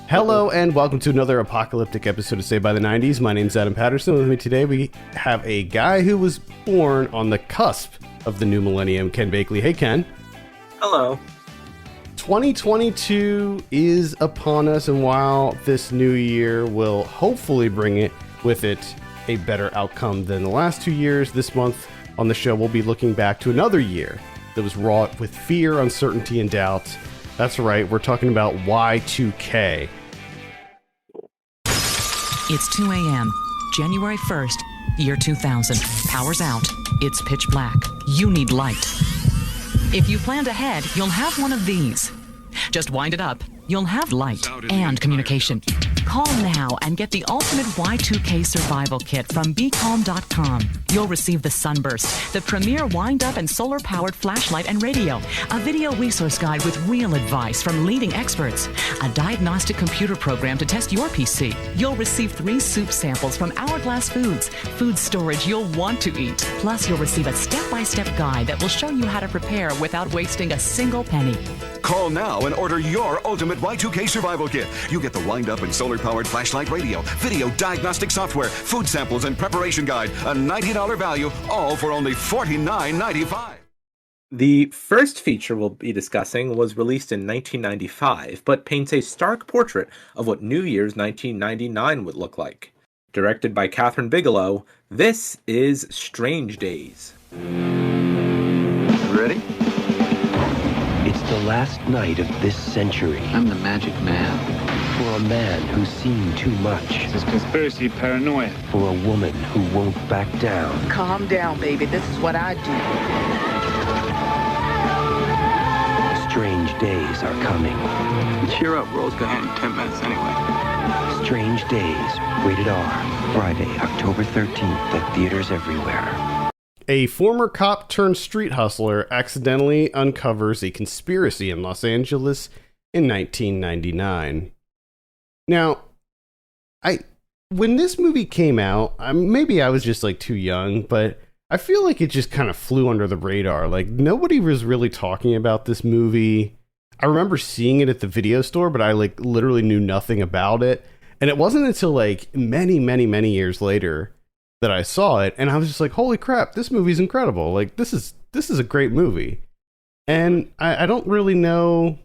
Hello and welcome to another apocalyptic episode of Saved by the 90s. My name's Adam Patterson. With me today we have a guy who was born on the cusp of the new millennium, Ken Bakley. Hey, Ken. Hello. 2022 is upon us, and while this new year will hopefully bring it with it a better outcome than the last 2 years, this month on the show we'll be looking back to another year that was wrought with fear, uncertainty, and doubt. That's right, we're talking about Y2K. It's 2 a.m., January 1st, year 2000. Power's out. It's pitch black. You need light. If you planned ahead, you'll have one of these. Just wind it up. You'll have light and communication. Call now and get the ultimate Y2K survival kit from BeCalm.com. You'll receive the Sunburst, the premier wind-up and solar-powered flashlight and radio, a video resource guide with real advice from leading experts, a diagnostic computer program to test your PC. You'll receive 3 soup samples from Hourglass Foods, food storage you'll want to eat. Plus, you'll receive a step-by-step guide that will show you how to prepare without wasting a single penny. Call now and order your ultimate Y2K survival kit. You get the wind-up and solar-powered flashlight radio, video diagnostic software, food samples, and preparation guide. A $90 value, all for only $49.95. The first feature we'll be discussing was released in 1995, but paints a stark portrait of what New Year's 1999 would look like. Directed by Catherine Bigelow, this is Strange Days. Ready? It's the last night of this century. I'm the magic man. For a man who's seen too much. This is conspiracy paranoia. For a woman who won't back down. Calm down, baby. This is what I do. Strange days are coming. Cheer up, Rose. Go ahead in 10 minutes anyway. Strange Days, rated R. Friday, October 13th at theaters everywhere. A former cop turned street hustler accidentally uncovers a conspiracy in Los Angeles in 1999. Now, when this movie came out, maybe I was just like too young, but I feel like it just kind of flew under the radar. Like nobody was really talking about this movie. I remember seeing it at the video store, but I like literally knew nothing about it. And it wasn't until like many, many, many years later that I saw it, and I was just like, holy crap, this movie's incredible. Like, this is a great movie. And I don't really know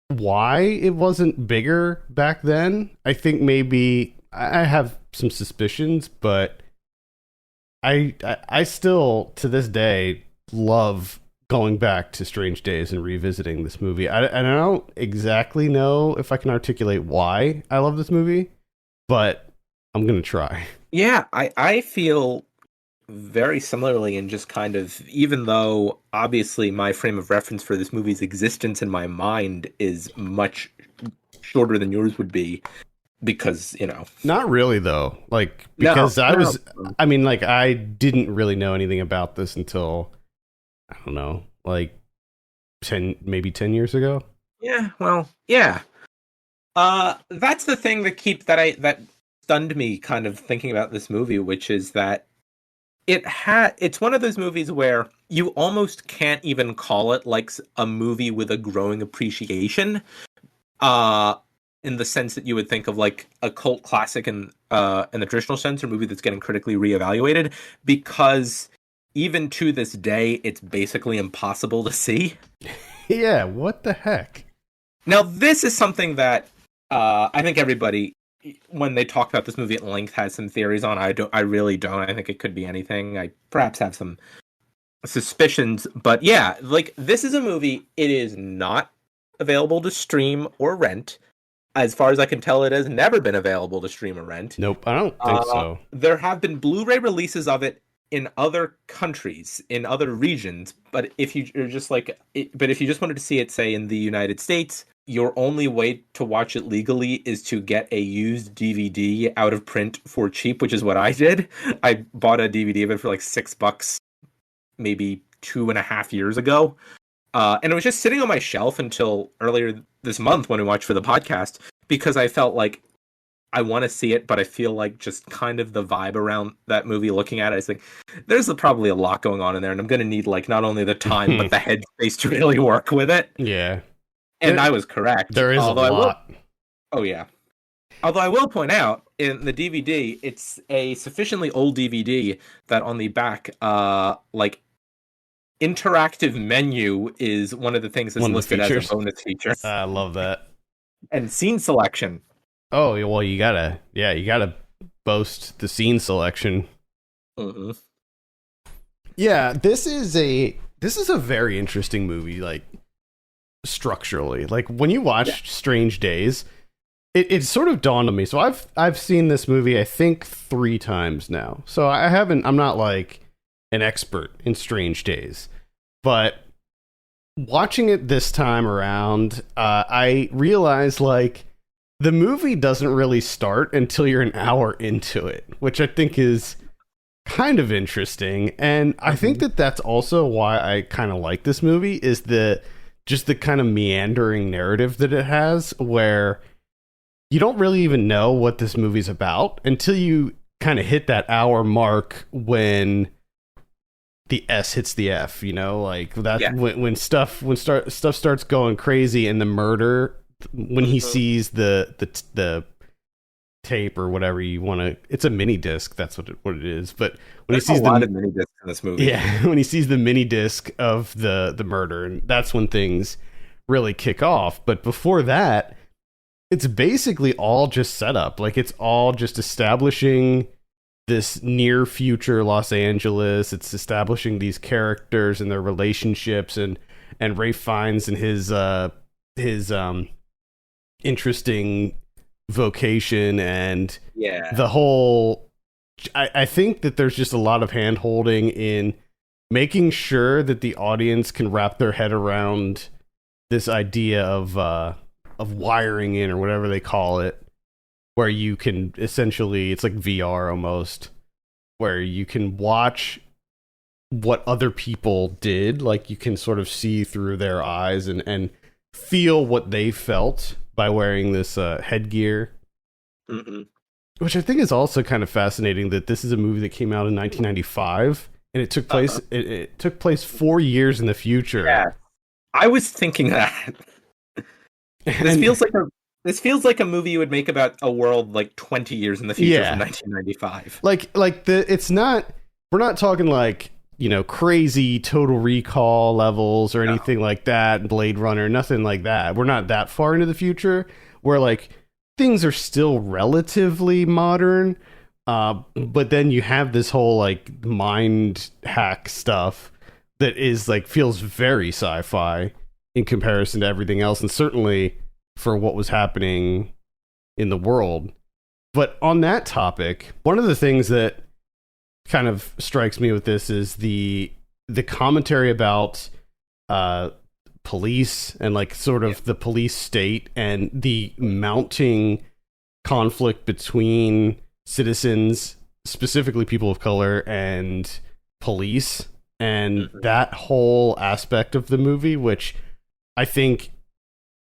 why it wasn't bigger back then. I think maybe I have some suspicions, but I still, to this day, love going back to Strange Days and revisiting this movie. And I don't exactly know if I can articulate why I love this movie, but I'm going to try. Yeah, I feel very similarly, and just kind of, even though obviously my frame of reference for this movie's existence in my mind is much shorter than yours would be, because, you know. Not really, though. Like, because I didn't really know anything about this until, I don't know, like 10 years ago. Yeah, well, yeah. That's the thing that stunned me kind of thinking about this movie, which is that it's one of those movies where you almost can't even call it like a movie with a growing appreciation, in the sense that you would think of like a cult classic in the traditional sense, or a movie that's getting critically reevaluated, because even to this day it's basically impossible to see. Yeah, what the heck? Now this is something that I think everybody, when they talk about this movie at length, has some theories on. I really don't. I think it could be anything. I perhaps have some suspicions, but yeah, like, this is a movie. It is not available to stream or rent. As far as I can tell, it has never been available to stream or rent. Nope, I don't think so. There have been Blu-ray releases of it in other countries, in other regions, but if you just wanted to see it, say, in the United States, your only way to watch it legally is to get a used DVD out of print for cheap, which is what I did. I bought a DVD of it for like $6, maybe 2.5 years ago. And it was just sitting on my shelf until earlier this month when we watched for the podcast, because I felt like I want to see it, but I feel like just kind of the vibe around that movie, looking at it, I think there's probably a lot going on in there, and I'm going to need like not only the time, but the headspace to really work with it. Yeah. And I was correct. There is a lot. Oh yeah. Although I will point out in the DVD, it's a sufficiently old DVD that on the back, like interactive menu is one of the things that's listed as a bonus feature. I love that. And scene selection. Oh well, you gotta boast the scene selection. Mm-hmm. Yeah, this is a very interesting movie, like structurally. Like when you watch Strange Days, it sort of dawned on me. So I've seen this movie I think 3 times now. So I'm not like an expert in Strange Days, but watching it this time around, I realized like the movie doesn't really start until you're an hour into it, which I think is kind of interesting. And I think that that's also why I kind of like this movie, is the kind of meandering narrative that it has, where you don't really even know what this movie's about until you kind of hit that hour mark when the S hits the F, you know, like that when stuff starts going crazy, and the murder, when he sees the tape or whatever you want to, it's a mini disc, that's what it is. But when he sees a lot of mini discs in this movie, when he sees the mini disc of the murder, and that's when things really kick off. But before that, it's basically all just setup. Like it's all just establishing this near future Los Angeles. It's establishing these characters and their relationships, and Ralph Fiennes and his interesting vocation, and the whole, I think that there's just a lot of hand holding in making sure that the audience can wrap their head around this idea of wiring in, or whatever they call it, where you can essentially, it's like VR almost, where you can watch what other people did, like you can sort of see through their eyes and feel what they felt by wearing this headgear. Mm-hmm. Which I think is also kind of fascinating, that this is a movie that came out in 1995, and it took place it took place 4 years in the future. Yeah, I was thinking that. This feels like a movie you would make about a world like 20 years in the future from 1995. It's not, we're not talking like, you know, crazy Total Recall levels or anything like that, Blade Runner, nothing like that. We're not that far into the future, where like things are still relatively modern, but then you have this whole like mind hack stuff that is like, feels very sci-fi in comparison to everything else, and certainly for what was happening in the world. But on that topic, one of the things that kind of strikes me with this is the commentary about police, and like sort of the police state, and the mounting conflict between citizens, specifically people of color, and police, and that whole aspect of the movie, which I think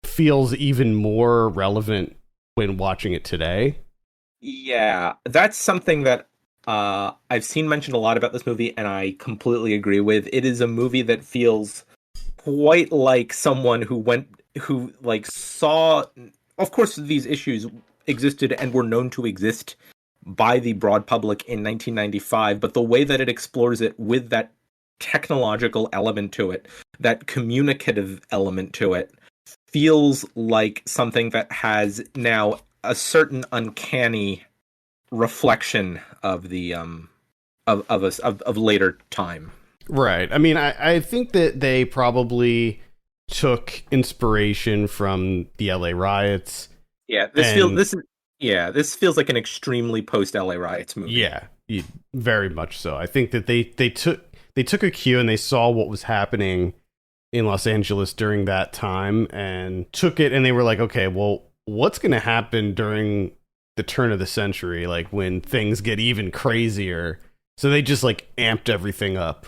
feels even more relevant when watching it today. Yeah, that's something that I've seen mentioned a lot about this movie, and I completely agree with. It is a movie that feels quite like someone who saw, of course, these issues existed and were known to exist by the broad public in 1995, but the way that it explores it with that technological element to it, that communicative element to it, feels like something that has now a certain uncanny reflection of the of later time. Right. I mean, I think that they probably took inspiration from the LA riots. Yeah, this feels like an extremely post LA riots movie. Yeah, very much so. I think that they took a cue, and they saw what was happening in Los Angeles during that time, and took it, and they were like, okay, well, what's going to happen during the turn of the century, like when things get even crazier? So they just like amped everything up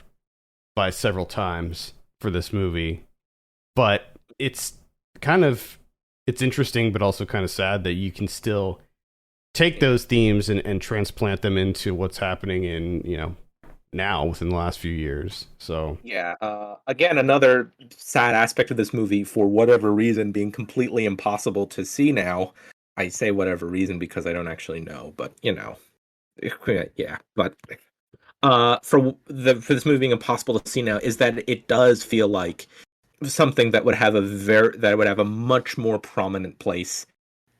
by several times for this movie. But it's interesting, but also kind of sad that you can still take those themes and transplant them into what's happening in, you know, now within the last few years. So Yeah. Again, another sad aspect of this movie, for whatever reason, being completely impossible to see now. I say whatever reason because I don't actually know, but yeah. But for this movie being impossible to see now is that it does feel like something that would have a much more prominent place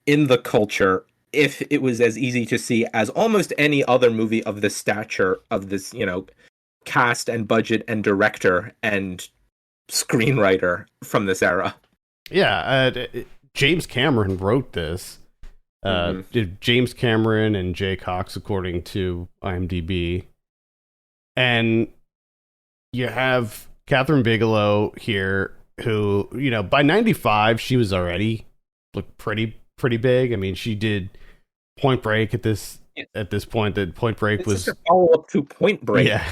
in the culture if it was as easy to see as almost any other movie of this stature, of this, cast and budget and director and screenwriter from this era. yeah, James Cameron wrote this. James Cameron and Jay Cox, according to IMDb. And you have Catherine Bigelow here, who, by 95, she was already looked pretty big. I mean, she did Point Break at this point. That Point Break This was is a follow-up to Point Break. Yeah,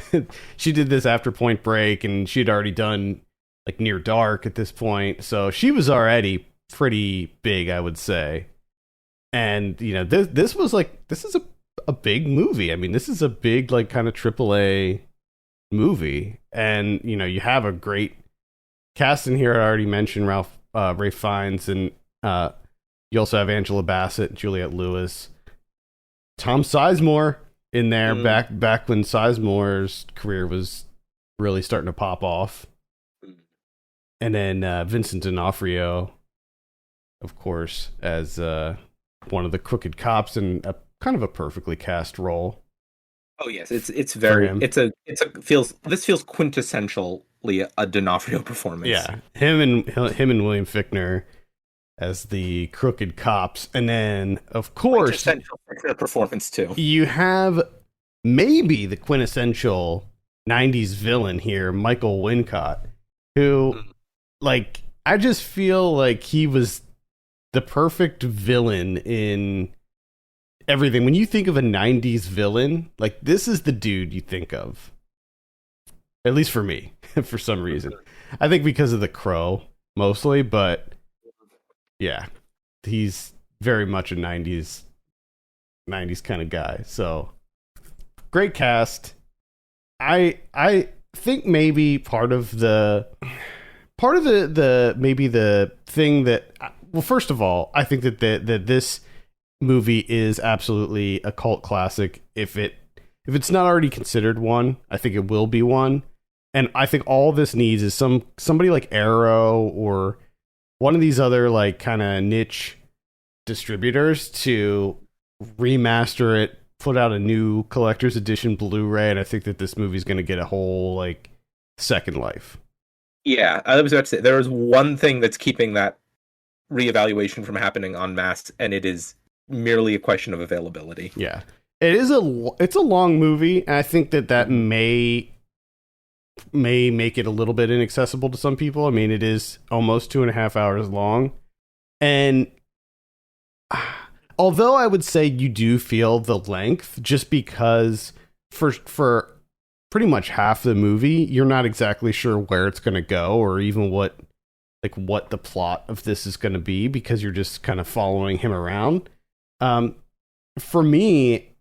she did this after Point Break, and she'd already done like Near Dark at this point, so she was already pretty big, I would say. And this is a big movie. I mean, this is a big, like, kind of AAA movie, and you have a great cast in here. I already mentioned Ray Fiennes, and you also have Angela Bassett, Juliette Lewis, Tom Sizemore in there, back when Sizemore's career was really starting to pop off. And then Vincent D'Onofrio, of course, as one of the crooked cops in a kind of a perfectly cast role. Oh yes, this feels quintessentially a D'Onofrio performance. Yeah, him and William Fichtner as the crooked cops, and then of course quintessential Fichtner performance too. You have maybe the quintessential 90s villain here, Michael Wincott, who like, I just feel like he was the perfect villain in everything. When you think of a 90s villain, like, this is the dude you think of. At least for me, for some reason. I think because of The Crow, mostly, but yeah, he's very much a 90s kind of guy. So, great cast. I think maybe part of the maybe the thing that, well, first of all, I think that this movie is absolutely a cult classic. If it's not already considered one, I think it will be one. And I think all this needs is somebody like Arrow or one of these other, like, kind of niche distributors to remaster it, put out a new collector's edition Blu-ray, and I think that this movie's going to get a whole, like, second life. Yeah, I was about to say, there is one thing that's keeping that reevaluation from happening en masse, and it is merely a question of availability. Yeah, it's a long movie, and I think that may make it a little bit inaccessible to some people. I mean, it is almost 2.5 hours long, and although I would say you do feel the length, just because for pretty much half the movie, you're not exactly sure where it's going to go, or even what the plot of this is going to be, because you're just kind of following him around. For me,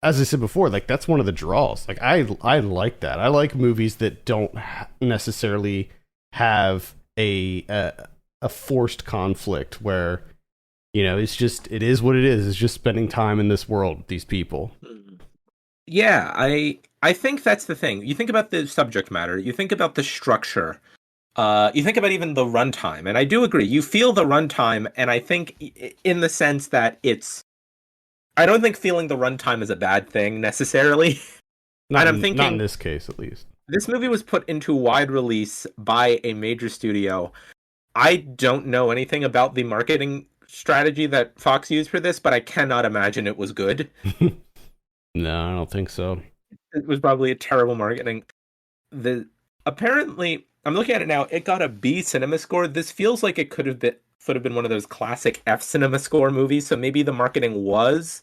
as I said before, like, that's one of the draws. Like, I like that. I like movies that don't necessarily have a forced conflict where, it is what it is. It's just spending time in this world with these people. Yeah, I think that's the thing. You think about the subject matter, you think about the structure, you think about even the runtime, and I do agree. You feel the runtime, and I think in the sense that I don't think feeling the runtime is a bad thing necessarily. Not in this case, at least. This movie was put into wide release by a major studio. I don't know anything about the marketing strategy that Fox used for this, but I cannot imagine it was good. No, I don't think so. It was probably a terrible marketing. Apparently, I'm looking at it now, it got a B cinema score. This feels like it could have been one of those classic F cinema score movies, so maybe the marketing was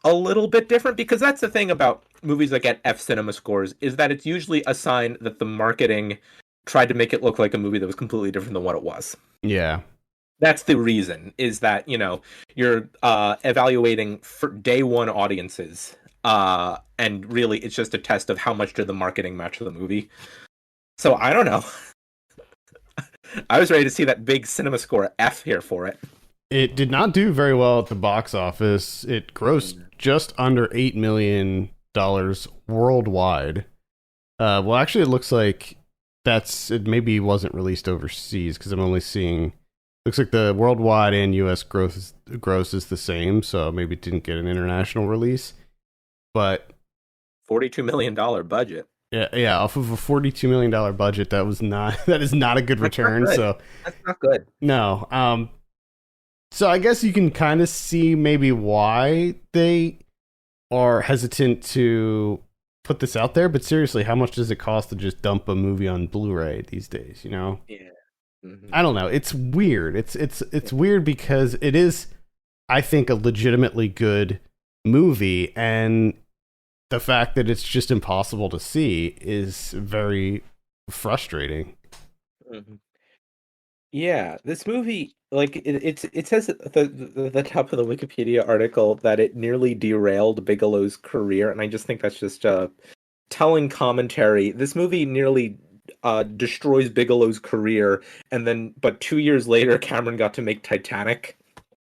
a little bit different, because that's the thing about movies that get F cinema scores, is that it's usually a sign that the marketing tried to make it look like a movie that was completely different than what it was. Yeah. That's the reason, is that, you're evaluating for day one audiences, And really, it's just a test of how much did the marketing match the movie. So I don't know. I was ready to see that big cinema score F here for it. It did not do very well at the box office. It grossed just under $8 million worldwide. Well, actually, it looks like it maybe wasn't released overseas, because I'm only seeing, looks like the worldwide and US gross is the same, so maybe it didn't get an international release. But $42 million budget. Yeah, off of a $42 million budget, that is not a good return. So that's not good. No. So I guess you can kind of see maybe why they are hesitant to put this out there. But seriously, how much does it cost to just dump a movie on Blu-ray these days? You know? Yeah. Mm-hmm. I don't know. It's weird. It's weird because it is, I think, a legitimately good movie, and the fact that it's just impossible to see is very frustrating. Mm-hmm. Yeah, this movie, like it says at the top of the Wikipedia article that it nearly derailed Bigelow's career, and I just think that's just telling commentary. This movie nearly destroys Bigelow's career, but 2 years later, Cameron got to make Titanic.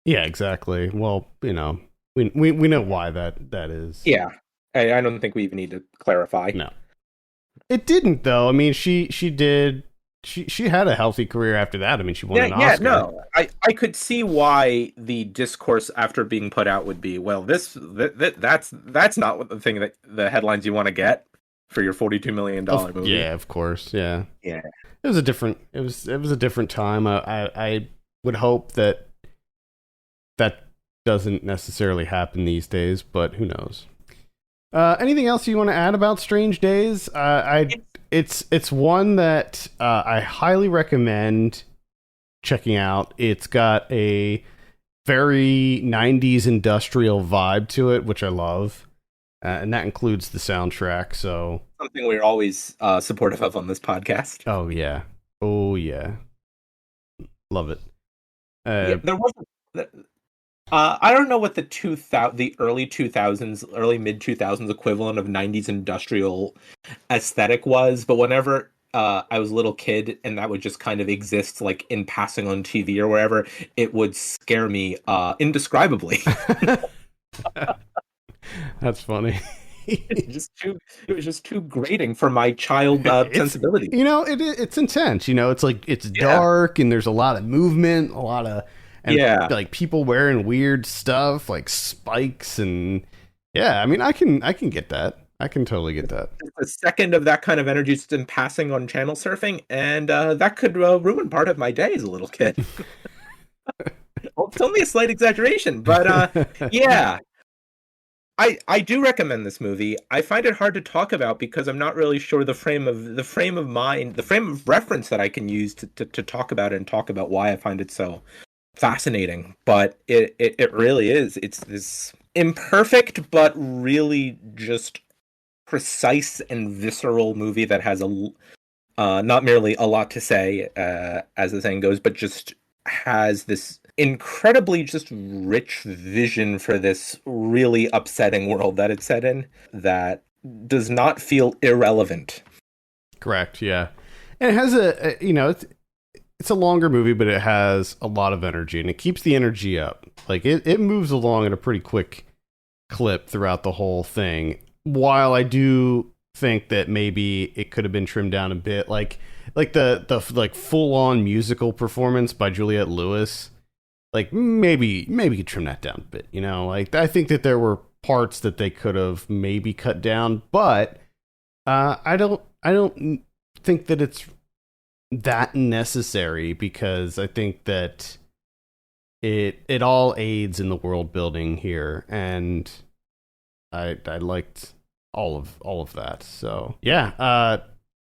Yeah, exactly. Well, we know why that is. Yeah. I don't think we even need to clarify. No. It didn't, though. I mean, she did. She had a healthy career after that. I mean, she won an Oscar. Yeah, no. I could see why the discourse after being put out would be, well, that's not what the thing that the headlines you want to get for your $42 million movie. Yeah, of course. Yeah. Yeah. It was a different time. I would hope that doesn't necessarily happen these days, but who knows? Anything else you want to add about Strange Days? It's one that I highly recommend checking out. It's got a very 90s industrial vibe to it, which I love. And that includes the soundtrack. So something we're always supportive of on this podcast. Oh yeah. Love it. There was I don't know what the early 2000s, early mid 2000s equivalent of 90s industrial aesthetic was, but whenever I was a little kid and that would just kind of exist like in passing on TV or wherever, it would scare me indescribibly. That's funny. It was just too grating for my child sensibility. It's intense. It's like it's dark and there's a lot of movement, a lot of like people wearing weird stuff like spikes and I mean I can get that. I can totally get that. A second of that kind of energy just in passing on channel surfing, and that could ruin part of my day as a little kid. Well, it's only a slight exaggeration, but yeah. I do recommend this movie. I find it hard to talk about because I'm not really sure the frame of mind, the frame of reference that I can use to talk about it and talk about why I find it so fascinating. But it really is. It's this imperfect but really just precise and visceral movie that has not merely a lot to say, as the saying goes, but just has this incredibly just rich vision for this really upsetting world that it's set in that does not feel irrelevant. Correct, yeah. And it has it's a longer movie, but it has a lot of energy, and it keeps the energy up. Like, it moves along at a pretty quick clip throughout the whole thing, while I do think that maybe it could have been trimmed down a bit, like the full-on musical performance by Juliette Lewis. Like, maybe you could trim that down a bit, Like, I think that there were parts that they could have maybe cut down, but I don't think that it's that necessary, because I think that it all aids in the world building here, and I liked all of that. So yeah,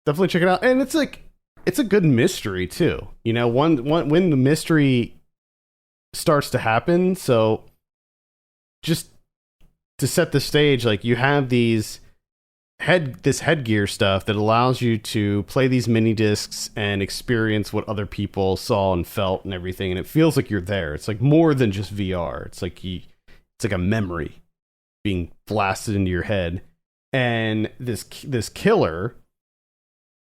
definitely check it out. And it's a good mystery too. When the mystery starts to happen. So just to set the stage, like, you have this headgear stuff that allows you to play these mini discs and experience what other people saw and felt and everything, and it feels like you're there. It's like more than just VR. It's like a memory. being blasted into your head, and this killer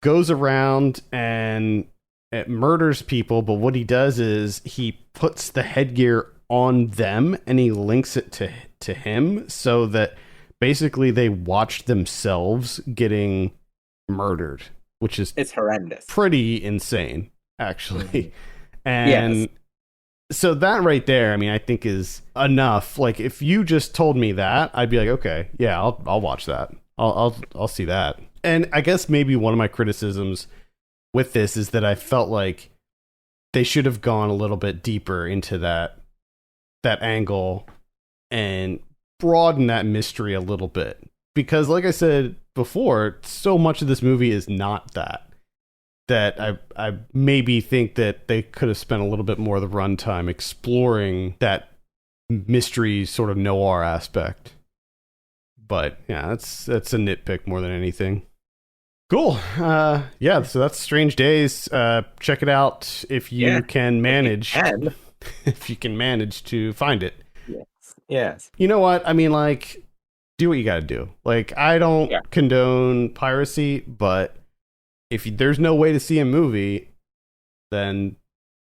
goes around and it murders people, but what he does is he puts the headgear on them and he links it to him, so that basically they watch themselves getting murdered, which is It's horrendous. pretty insane, actually. Mm-hmm. And Yes. so that right there, I mean, I think is enough. Like, if you just told me that, I'd be like, okay, yeah, I'll watch that. I'll see that. And I guess maybe one of my criticisms with this is that I felt like they should have gone a little bit deeper into that angle and broaden that mystery a little bit. Because like I said before, so much of this movie is not that I maybe think that they could have spent a little bit more of the runtime exploring that mystery sort of noir aspect. But yeah, that's a nitpick more than anything. Cool. Yeah, so that's Strange Days. Check it out if you can manage. If you can manage to find it. Yes. You know what? I mean, like, do what you got to do. Like, I don't condone piracy, but if there's no way to see a movie, then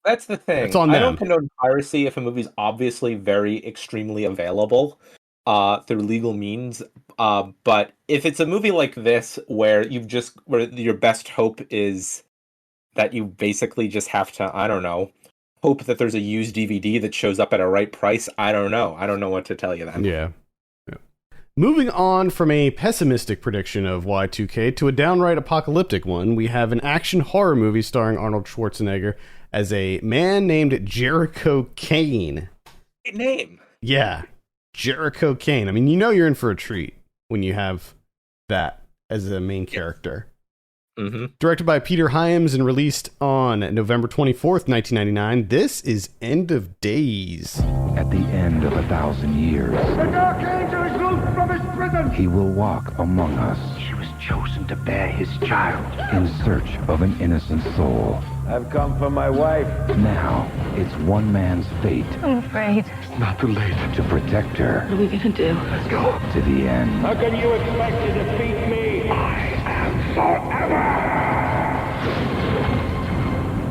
That's the thing. it's on I them. don't condone piracy if a movie's obviously very extremely available through legal means. But if it's a movie like this where your best hope is that you basically just have to, I don't know, hope that there's a used DVD that shows up at a right price, I don't know. I don't know what to tell you then. Yeah. Moving on from a pessimistic prediction of Y2K to a downright apocalyptic one, we have an action horror movie starring Arnold Schwarzenegger as a man named Jericho Kane. Great name. Yeah, Jericho Kane. I mean, you know you're in for a treat when you have that as a main character. Mm-hmm. Directed by Peter Hyams and released on November 24th, 1999, this is End of Days. At the end of 1,000 years, The Dark Angel is loosed from his prison. he will walk among us. She was chosen to bear his child. In search of an innocent soul. I've come for my wife. Now, it's one man's fate I'm afraid. Not too late. to protect her What are we gonna do? Let's go. to the end. How can you expect to defeat me? I am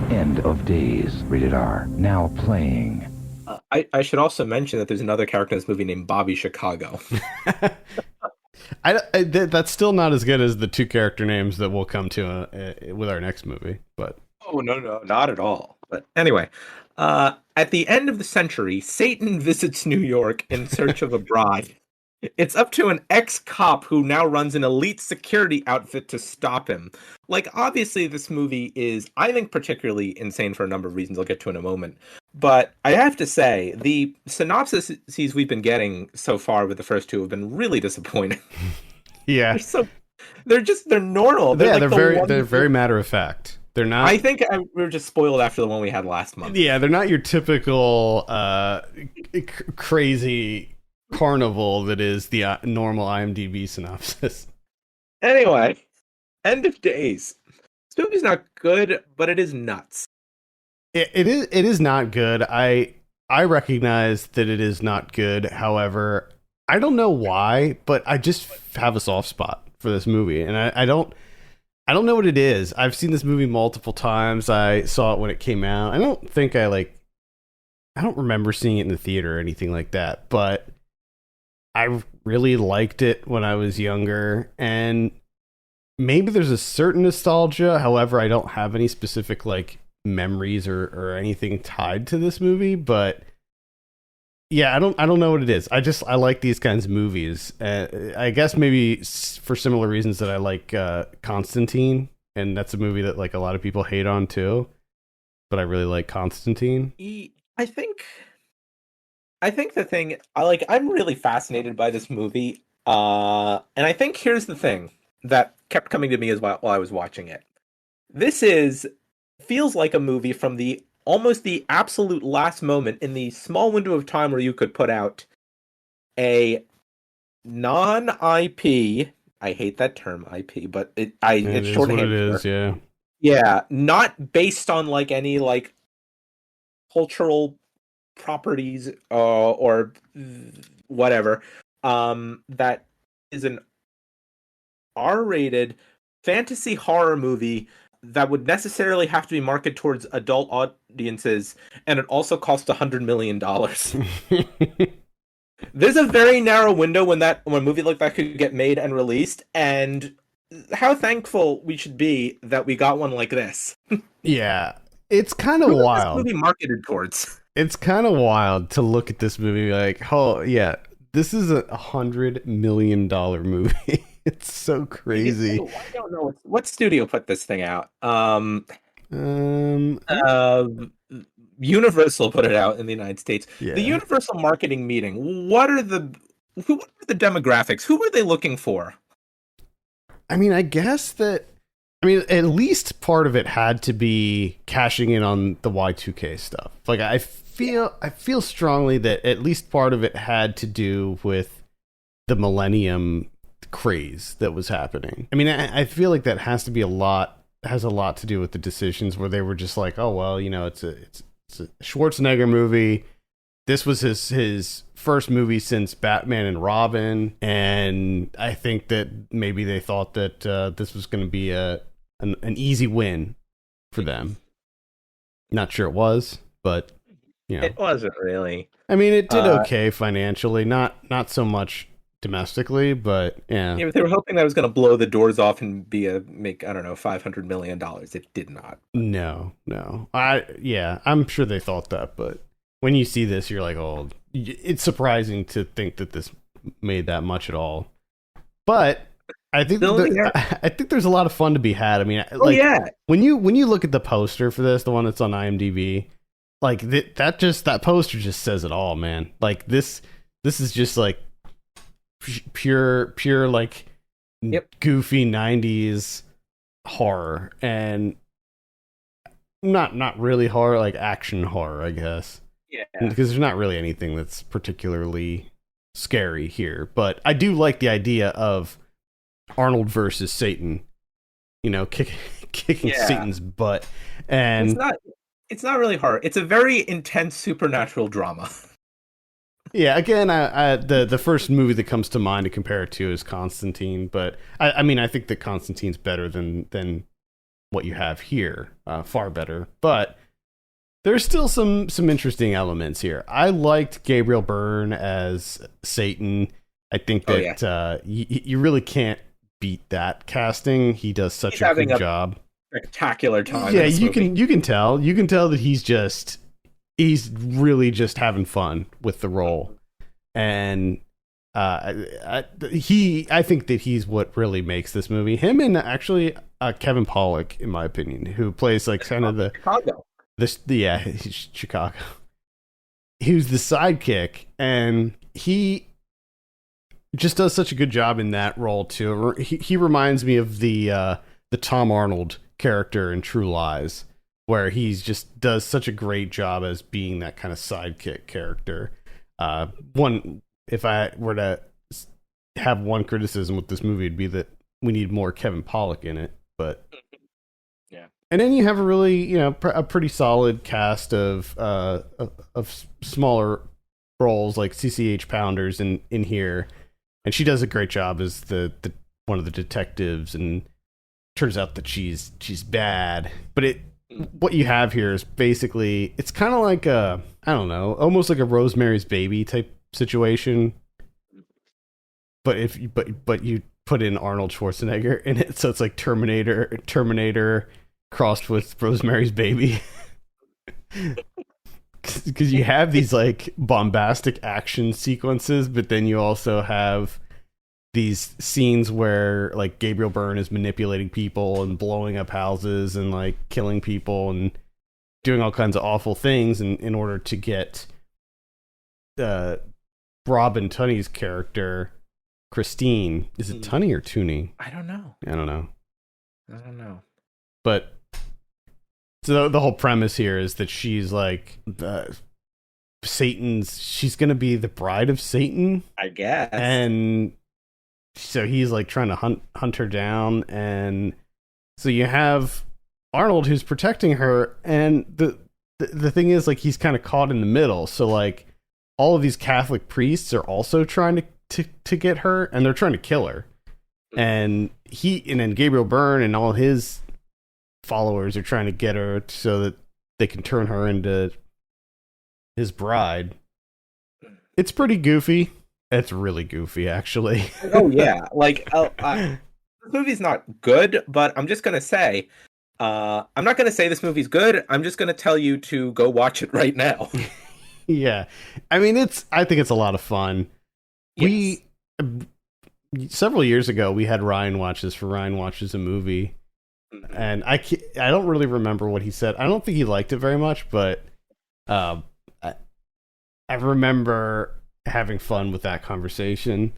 forever. End of Days. Rated R. Now playing. I should also mention that there's another character in this movie named Bobby Chicago. That's still not as good as the two character names that we'll come to with our next movie, but Oh, no, not at all. But anyway, at the end of the century, Satan visits New York in search of a bride. It's up to an ex-cop who now runs an elite security outfit to stop him. Like, obviously, this movie is, I think, particularly insane for a number of reasons I'll get to in a moment. But I have to say, the synopses we've been getting so far with the first two have been really disappointing. yeah, They're normal. They're very matter of fact. They're not. I think we were just spoiled after the one we had last month. Yeah, they're not your typical crazy carnival that is the normal IMDb synopsis. Anyway, End of Days. This movie's not good, but it is nuts. It is not good. I recognize that it is not good. However, I don't know why, but I just have a soft spot for this movie, and I don't know what it is. I've seen this movie multiple times. I saw it when it came out. I don't remember seeing it in the theater or anything like that, but I really liked it when I was younger, and maybe there's a certain nostalgia. However, I don't have any specific like memories or anything tied to this movie, but yeah, I don't know what it is. I like these kinds of movies. I guess maybe for similar reasons that I like Constantine, and that's a movie that like a lot of people hate on too, but I really like Constantine. I think the thing, I'm really fascinated by this movie, and I think here's the thing that kept coming to me as while I was watching it. This feels like a movie from almost the absolute last moment in the small window of time where you could put out a non-IP. I hate that term IP, but it's shorthand. What it is, yeah. Yeah, not based on like any like cultural properties or whatever, that is an R-rated fantasy horror movie that would necessarily have to be marketed towards adult audiences, and it also cost $100 million. There's a very narrow window when a movie like that could get made and released, and how thankful we should be that we got one like this. Yeah, it's kind of wild. This movie marketed towards. It's kind of wild to look at this movie like, oh yeah, this is a $100 million movie. It's so crazy. I don't know what studio put this thing out. Universal put it out in the United States. Yeah. The Universal marketing meeting. What are the demographics? Who were they looking for? I mean, I guess that. I mean, at least part of it had to be cashing in on the Y2K stuff. Like, I feel strongly that at least part of it had to do with the millennium craze that was happening. I mean, I feel like that has a lot to do with the decisions where they were just like, oh well, you know, it's a Schwarzenegger movie. This was his first movie since Batman and Robin, and I think that maybe they thought that this was going to be an easy win for them. Not sure it was, but you know, it wasn't really. I mean, it did okay financially, not so much domestically, but yeah. Yeah, but they were hoping that it was going to blow the doors off and make I don't know $500 million. It did not. No. I'm sure they thought that, but when you see this, you're like, oh, it's surprising to think that this made that much at all. But I think I think there's a lot of fun to be had. I mean, when you look at the poster for this, the one that's on IMDb, like that poster just says it all, man. Like this is just like pure like goofy 90s horror, and not really horror, like action horror, I guess. Yeah, because there's not really anything that's particularly scary here, but I do like the idea of Arnold versus Satan, you know, kicking Satan's butt. And it's not really horror. It's a very intense supernatural drama. Yeah, again, the first movie that comes to mind to compare it to is Constantine, but I mean, I think that Constantine's better than what you have here, far better. But there's still some interesting elements here. I liked Gabriel Byrne as Satan. I think that you really can't beat that casting. He does such a good job. Spectacular time. Yeah, you can tell that he's really just having fun with the role, and I think that he's what really makes this movie. Him and actually Kevin Pollak, in my opinion, who plays like kind of the Chicago. He's Chicago. He was the sidekick, and he just does such a good job in that role too. He reminds me of the Tom Arnold character in True Lies, where he's just does such a great job as being that kind of sidekick character. If I were to have one criticism with this movie, it'd be that we need more Kevin Pollak in it. But yeah, and then you have a really, a pretty solid cast of smaller roles like CCH Pounders in here, and she does a great job as the one of the detectives, and turns out that she's bad, but what you have here is basically, it's kind of like I don't know, almost like a Rosemary's Baby type situation, but you put in Arnold Schwarzenegger in it, so it's like Terminator crossed with Rosemary's Baby. Because you have these like bombastic action sequences, but then you also have these scenes where like Gabriel Byrne is manipulating people and blowing up houses and like killing people and doing all kinds of awful things in order to get Robin Tunney's character, Christine. Is it Tunney or Tooney? I don't know. But so the whole premise here is that she's like she's gonna be the bride of Satan, I guess. And so he's like trying to hunt her down, and so you have Arnold who's protecting her, and the thing is, like, he's kind of caught in the middle. So like all of these Catholic priests are also trying to get her, and they're trying to kill her. And then Gabriel Byrne and all his followers are trying to get her so that they can turn her into his bride. It's pretty goofy. It's really goofy, actually. Oh yeah, like this movie's not good, but I'm just gonna say, I'm not gonna say this movie's good. I'm just gonna tell you to go watch it right now. Yeah, I mean, I think it's a lot of fun. Yes. Several years ago, we had Ryan watch this for Ryan Watches a Movie, and I don't really remember what he said. I don't think he liked it very much, but I remember having fun with that conversation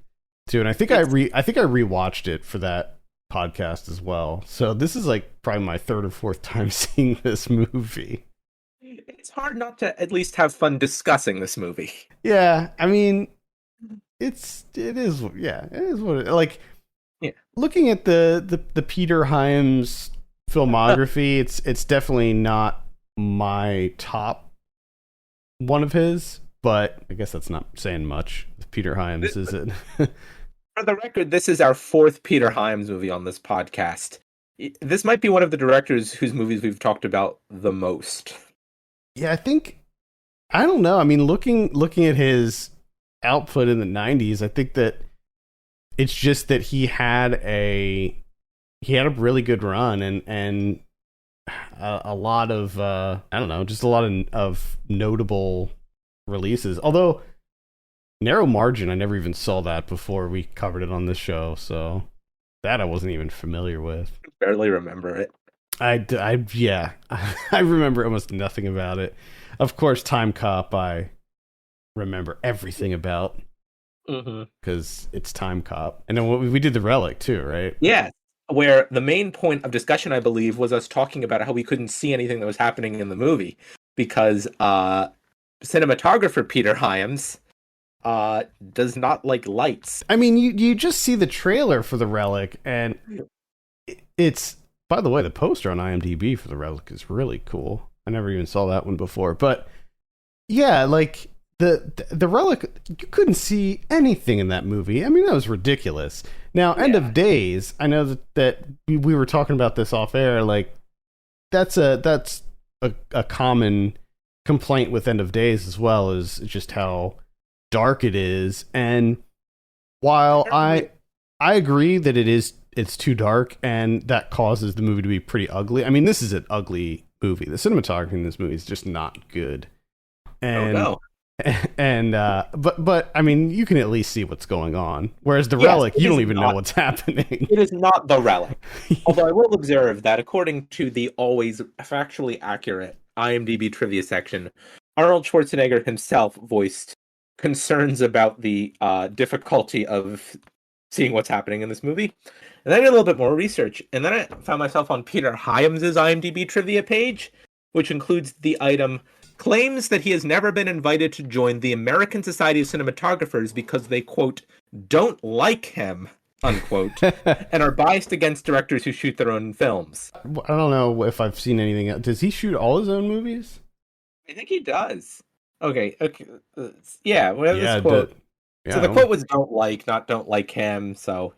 too. And I think I rewatched it for that podcast as well. So this is like probably my third or fourth time seeing this movie. It's hard not to at least have fun discussing this movie. Yeah, I mean, it is what it, like. Yeah. Looking at the Peter Hyams filmography, it's definitely not my top one of his, but I guess that's not saying much with Peter Hyams, is it? For the record, this is our fourth Peter Hyams movie on this podcast. This might be one of the directors whose movies we've talked about the most. Yeah, I don't know. I mean, looking at his output in the 90s, I think that it's just that he had a really good run and a lot of I don't know, just a lot of notable releases. Although Narrow Margin, I never even saw that before we covered it on this show, so that I wasn't even familiar with. Barely remember it. Yeah, I remember almost nothing about it. Of course, Time Cop, I remember everything about because it's Time Cop, and then we did The Relic too, right? Yeah, where the main point of discussion, I believe, was us talking about how we couldn't see anything that was happening in the movie because cinematographer Peter Hyams does not like lights. I mean, you just see the trailer for The Relic, and it's, by the way, the poster on IMDb for The Relic is really cool. I never even saw that one before, but yeah, like the Relic, you couldn't see anything in that movie. I mean, that was ridiculous. Now, End of Days, I know that we were talking about this off air. Like, that's a common complaint with End of Days as well, is just how dark it is. And while I agree that it's too dark and that causes the movie to be pretty ugly. I mean, this is an ugly movie. The cinematography in this movie is just not good. And, oh, no. And but I mean, you can at least see what's going on. Whereas The Relic, you don't even know what's happening. It is not The Relic. Although I will observe that according to the always factually accurate IMDb trivia section, Arnold Schwarzenegger himself voiced concerns about the difficulty of seeing what's happening in this movie. And then I did a little bit more research, and then I found myself on Peter Hyams' IMDb trivia page, which includes the item claims that he has never been invited to join the American Society of Cinematographers because they, quote, don't like him, unquote, and are biased against directors who shoot their own films. I don't know if I've seen anything else. Does he shoot all his own movies? I think he does. Okay. Yeah, this quote. Yeah, so the quote was don't like him, so,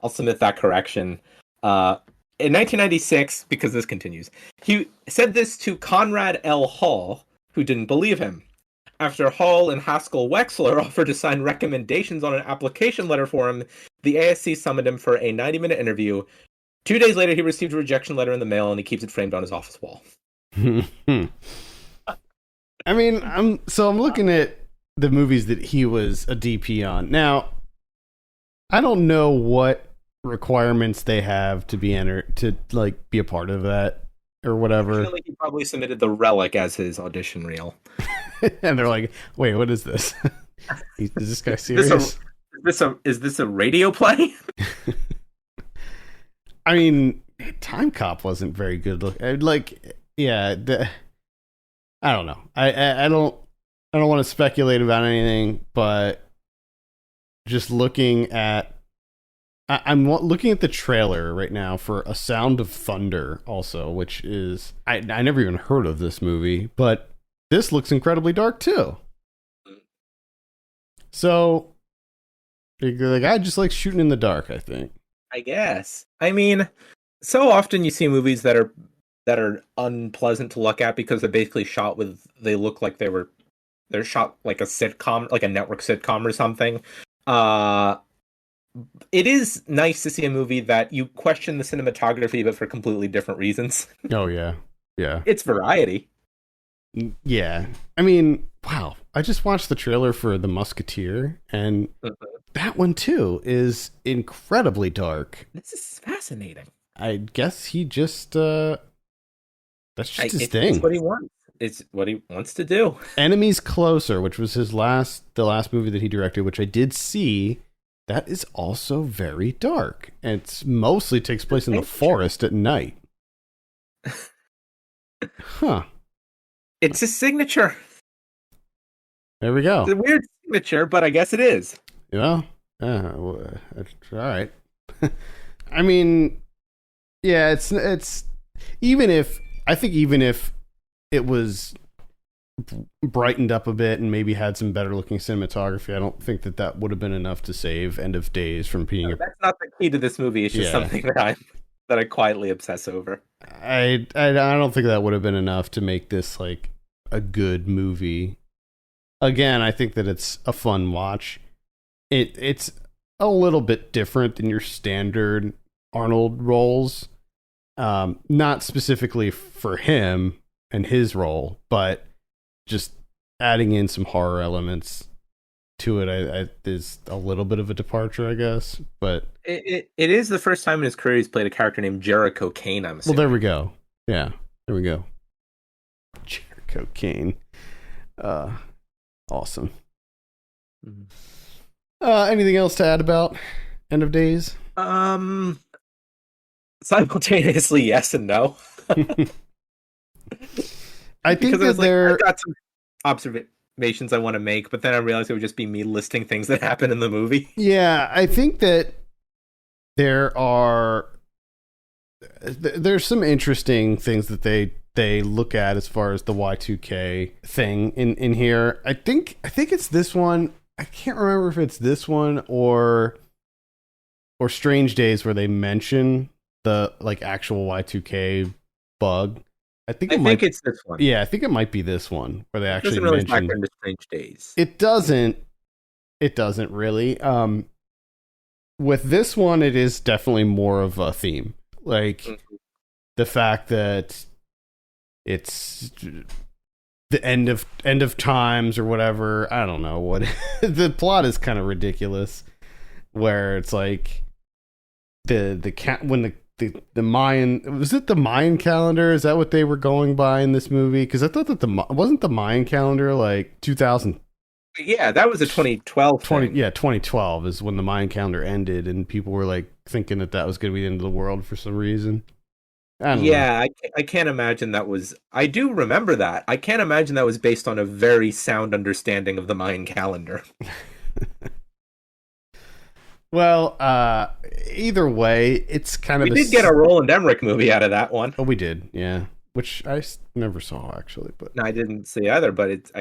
I'll submit that correction. In 1996, because this continues, he said this to Conrad L. Hall, who didn't believe him. After Hall and Haskell Wexler offered to sign recommendations on an application letter for him, the ASC summoned him for a 90-minute interview. 2 days later, he received a rejection letter in the mail, and he keeps it framed on his office wall. I mean, I'm looking at the movies that he was a DP on. Now, I don't know what requirements they have to be entered to be a part of that or whatever. Actually, he probably submitted The Relic as his audition reel. And they're like, wait, what is this? Is this guy serious? Is this a radio play? I mean, Time Cop wasn't very good. I don't know. I don't want to speculate about anything, but just looking at I'm looking at the trailer right now for A Sound of Thunder also, which is I never even heard of this movie, but this looks incredibly dark too. So The guy just likes shooting in the dark, I think. I guess. I mean, so often you see movies that are unpleasant to look at because they're basically shot with, they look like they're shot like a sitcom, like a network sitcom or something. It is nice to see a movie that you question the cinematography, but for completely different reasons. Oh yeah, yeah, It's variety. yeah. I mean, wow! I just watched the trailer for The Musketeer, and that one too is incredibly dark. This is fascinating. I guess he just that's just his thing. It's what he wants. It's what he wants to do. Enemies Closer, which was the last movie that he directed, which I did see. That is also very dark. And it's mostly takes place in the forest at night. Huh. It's his signature. There we go. It's a weird signature, but I guess it is. Well, all right. I mean, yeah, it's even if it was brightened up a bit and maybe had some better looking cinematography, I don't think that would have been enough to save End of Days from being That's not the key to this movie. It's just something that I quietly obsess over. I don't think that would have been enough to make this like a good movie. Again, I think that it's a fun watch. It's a little bit different than your standard Arnold roles. Not specifically for him and his role, but just adding in some horror elements to it is a little bit of a departure, I guess. But it is the first time in his career he's played a character named Jericho Kane, I'm assuming. well, there we go. Yeah, there we go. Jericho Kane. Awesome. Anything else to add about End of Days? Simultaneously, yes and no. I think that I've got some observations I want to make, but then I realized it would just be me listing things that happen in the movie. Yeah, I think that there's some interesting things that they look at as far as the Y2K thing in here. I think it's this one. I can't remember if it's this one or Strange Days where they mention the like actual Y2K bug. I think it's this one. Yeah, I think it might be this one where they actually doesn't really mention factor into Strange Days. It doesn't really. With this one, it is definitely more of a theme. Like the fact that it's the end of times or whatever. I don't know what the plot is kind of ridiculous. Where it's like when the Mayan, was it the Mayan calendar? Is that what they were going by in this movie? Because I thought that wasn't the Mayan calendar like 2000. Yeah, that was a 2012 thing. 2012 is when the Mayan calendar ended, and people were like thinking that was going to be the end of the world for some reason. I don't know. I can't imagine that was. I do remember that. I can't imagine that was based on a very sound understanding of the Mayan calendar. Well, either way, it's kind of. We did get a Roland Emmerich movie out of that one. Oh, we did, yeah. Which I never saw actually, but no, I didn't see either. But it's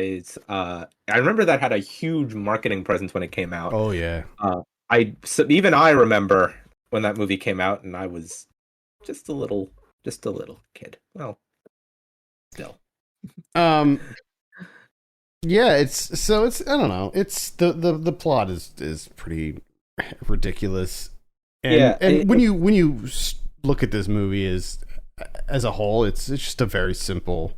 I remember that had a huge marketing presence when it came out. Oh yeah. Even I remember when that movie came out, and I was just a little kid. Well, still. Yeah, it's I don't know. It's the plot is pretty ridiculous. And when you look at this movie as a whole, it's just a very simple.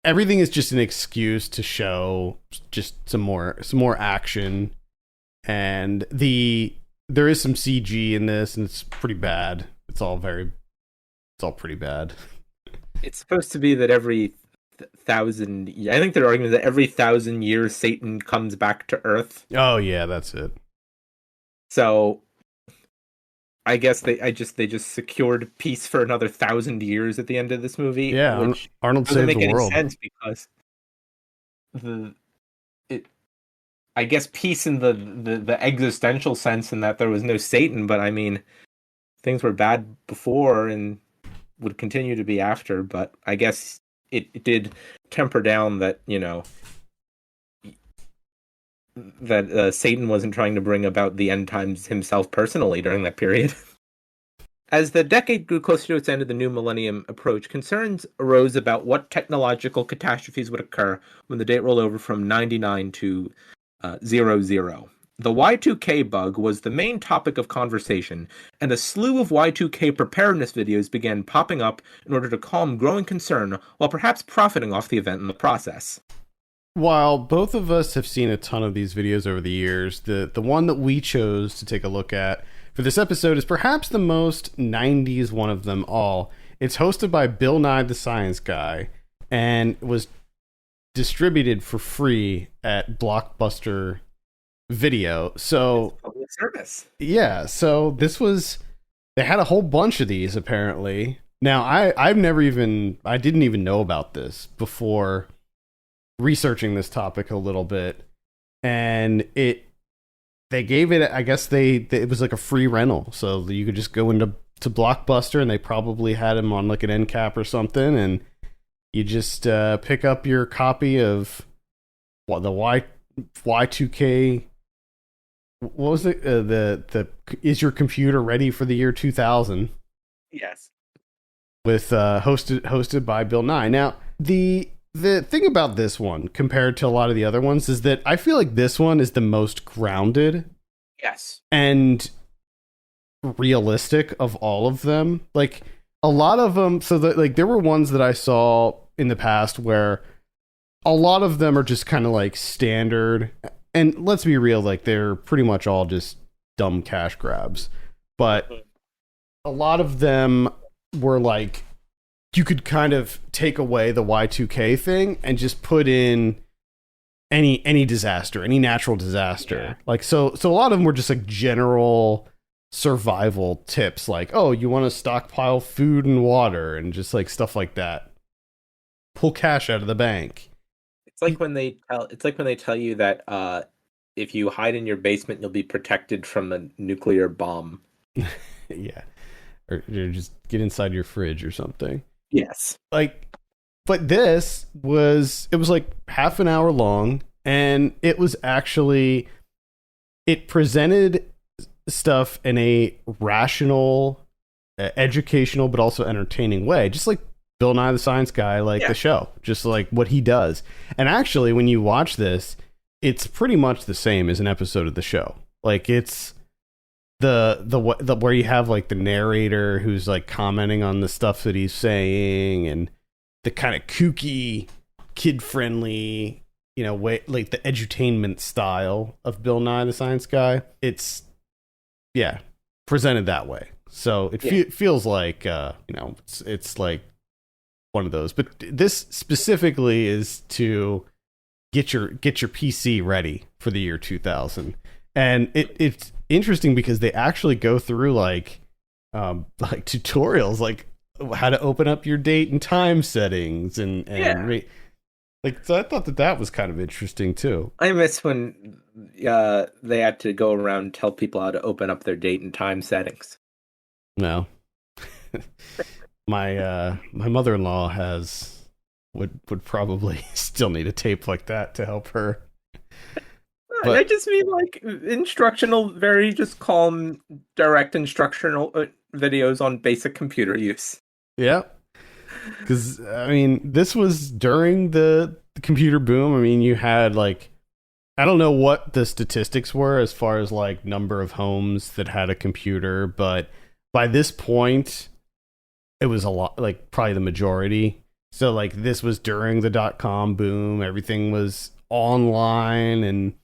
Everything is just an excuse to show just some more action, and there is some CG in this, and it's pretty bad. It's all pretty bad. It's supposed to be that every 1,000. I think they're arguing that every 1,000 years Satan comes back to Earth. Oh yeah, that's it. So I guess they just secured peace for another 1,000 years at the end of this movie. Yeah, which Arnold doesn't saved make the world. any sense because I guess peace in the existential sense, in that there was no Satan, but I mean things were bad before and would continue to be after. But I guess it did temper down that Satan wasn't trying to bring about the end times himself personally during that period. As the decade grew closer to its end of the new millennium approach, concerns arose about what technological catastrophes would occur when the date rolled over from 99 to 00. The Y2K bug was the main topic of conversation, and a slew of Y2K preparedness videos began popping up in order to calm growing concern while perhaps profiting off the event in the process. While both of us have seen a ton of these videos over the years, the one that we chose to take a look at for this episode is perhaps the most 90s one of them all. It's hosted by Bill Nye the Science Guy and was distributed for free at Blockbuster Video. So public service. Yeah, so they had a whole bunch of these apparently. Now I didn't even know about this before researching this topic a little bit, and they gave it, I guess it was like a free rental, so you could just go into Blockbuster, and they probably had them on like an end cap or something, and you just pick up your copy of the Y2K. What was it? The is your computer ready for the year 2000? Yes. With hosted by Bill Nye. Now the thing about this one compared to a lot of the other ones is that I feel like this one is the most grounded. Yes. And realistic of all of them. Like a lot of them, so that like there were ones that I saw in the past where a lot of them are just kind of like standard, and let's be real, like they're pretty much all just dumb cash grabs. But a lot of them were like, you could kind of take away the Y2K thing and just put in any disaster, any natural disaster. Yeah. Like so a lot of them were just like general survival tips, like, oh, you want to stockpile food and water and just like stuff like that. Pull cash out of the bank. It's like when they tell you that if you hide in your basement, you'll be protected from a nuclear bomb. Yeah. Or just get inside your fridge or something. Yes. Like, but it was like half an hour long, and it presented stuff in a rational, educational, but also entertaining way. Just like Bill Nye the Science Guy, the show, just like what he does. And actually, when you watch this, it's pretty much the same as an episode of the show. Like it's the where you have like the narrator who's like commenting on the stuff that he's saying, and the kind of kooky, kid friendly, way, like the edutainment style of Bill Nye the Science Guy. It's presented that way. So it feels like it's like one of those. But this specifically is to get your PC ready for the year 2000. And it's interesting because they actually go through like tutorials, like how to open up your date and time settings so I thought that was kind of interesting too. I miss when they had to go around and tell people how to open up their date and time settings. No. My mother-in-law would probably still need a tape like that to help her. I just mean like instructional, very just calm, direct instructional videos on basic computer use. Yeah. Because, I mean, this was during the computer boom. I mean, you had like, I don't know what the statistics were as far as like number of homes that had a computer, but by this point, it was a lot, like probably the majority. So like this was during the .com boom. Everything was online, and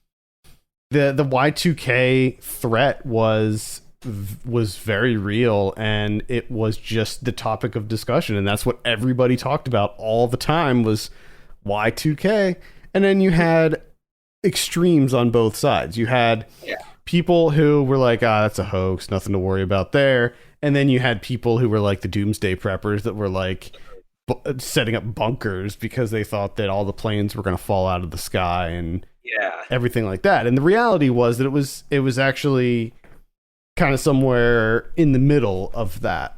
the Y2K threat was very real, and it was just the topic of discussion, and that's what everybody talked about all the time was Y2K. And then you had extremes on both sides. You had people who were like, that's a hoax, nothing to worry about there. And then you had people who were like the doomsday preppers that were like setting up bunkers because they thought that all the planes were going to fall out of the sky and everything like that. And the reality was that it was actually kind of somewhere in the middle of that.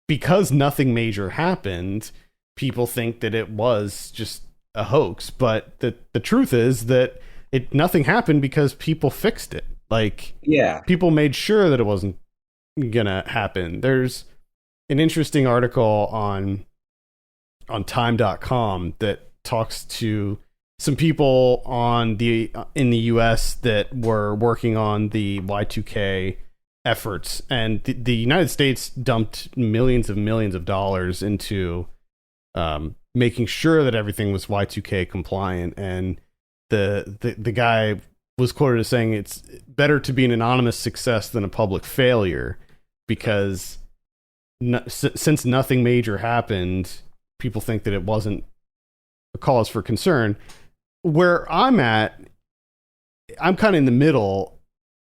Because nothing major happened, people think that it was just a hoax. But the truth is that nothing happened because people fixed it. Like, Yeah. people made sure that it wasn't gonna happen. There's an interesting article on time.com that talks to some people in the US that were working on the Y2K efforts, and the United States dumped millions of dollars into making sure that everything was Y2K compliant. And the guy was quoted as saying it's better to be an anonymous success than a public failure, because since nothing major happened, people think that it wasn't a cause for concern. Where I'm at, I'm kind of in the middle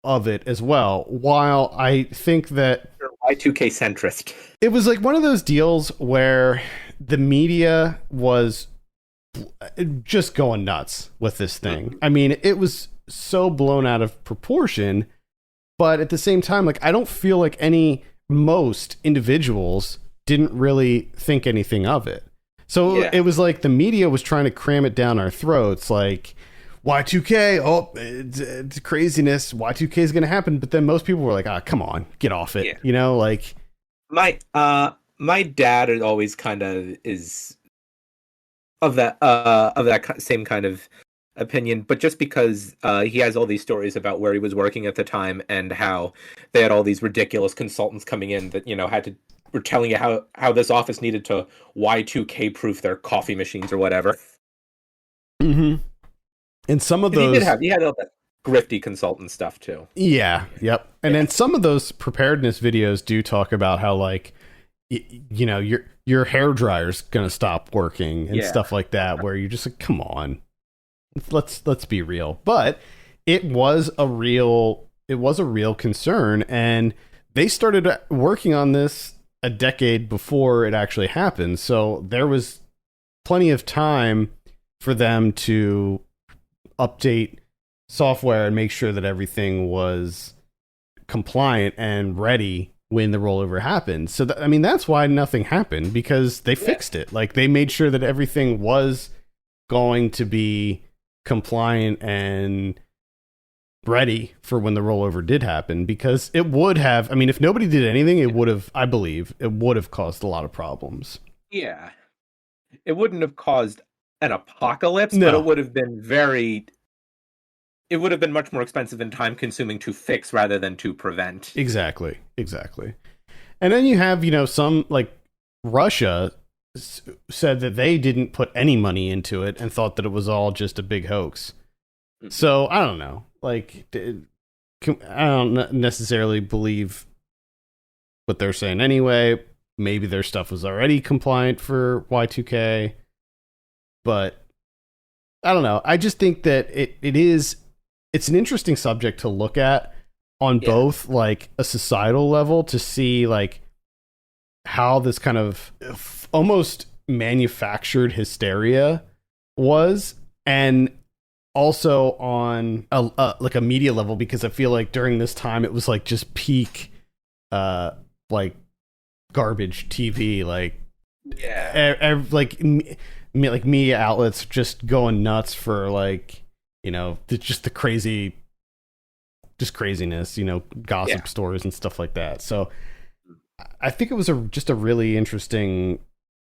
of it as well. While I think that You're Y2K centrist. it was like one of those deals where the media was just going nuts with this thing. I mean, it was so blown out of proportion, but at the same time, like, I don't feel like most individuals didn't really think anything of it. So it was like the media was trying to cram it down our throats, like, Y2K, oh, it's craziness, Y2K is going to happen. But then most people were like, come on, get off it. Yeah. You know, like, my dad is always kind of is of that same kind of opinion, but just because he has all these stories about where he was working at the time and how they had all these ridiculous consultants coming in that, you know, were telling you how this office needed to Y2K proof their coffee machines or whatever. mm-hmm. And some of those he had all that grifty consultant stuff too. Yeah, yep. And then some of those preparedness videos do talk about how, like, you know, your hair dryer's gonna stop working and stuff like that, where you're just like, come on, let's be real. But it was a real concern, and they started working on this a decade before it actually happened. So there was plenty of time for them to update software and make sure that everything was compliant and ready when the rollover happened. So I mean, that's why nothing happened, because they fixed it. Like, they made sure that everything was going to be compliant and ready for when the rollover did happen, because it would have, I mean, if nobody did anything, it would have, I believe it would have caused a lot of problems. Yeah. It wouldn't have caused an apocalypse, No. but it would have been much more expensive and time consuming to fix rather than to prevent. Exactly. And then you have, you know, some, like, Russia said that they didn't put any money into it and thought that it was all just a big hoax. So I don't know. Like, I don't necessarily believe what they're saying anyway. Maybe their stuff was already compliant for Y2K, but I don't know. I just think that it's an interesting subject to look at on both, like, a societal level, to see, like, how this kind of almost manufactured hysteria was, and also on like a media level, because I feel like during this time it was like just peak like garbage TV, like like media outlets just going nuts for, like, you know, just craziness, you know, gossip stories and stuff like that. So I think it was just a really interesting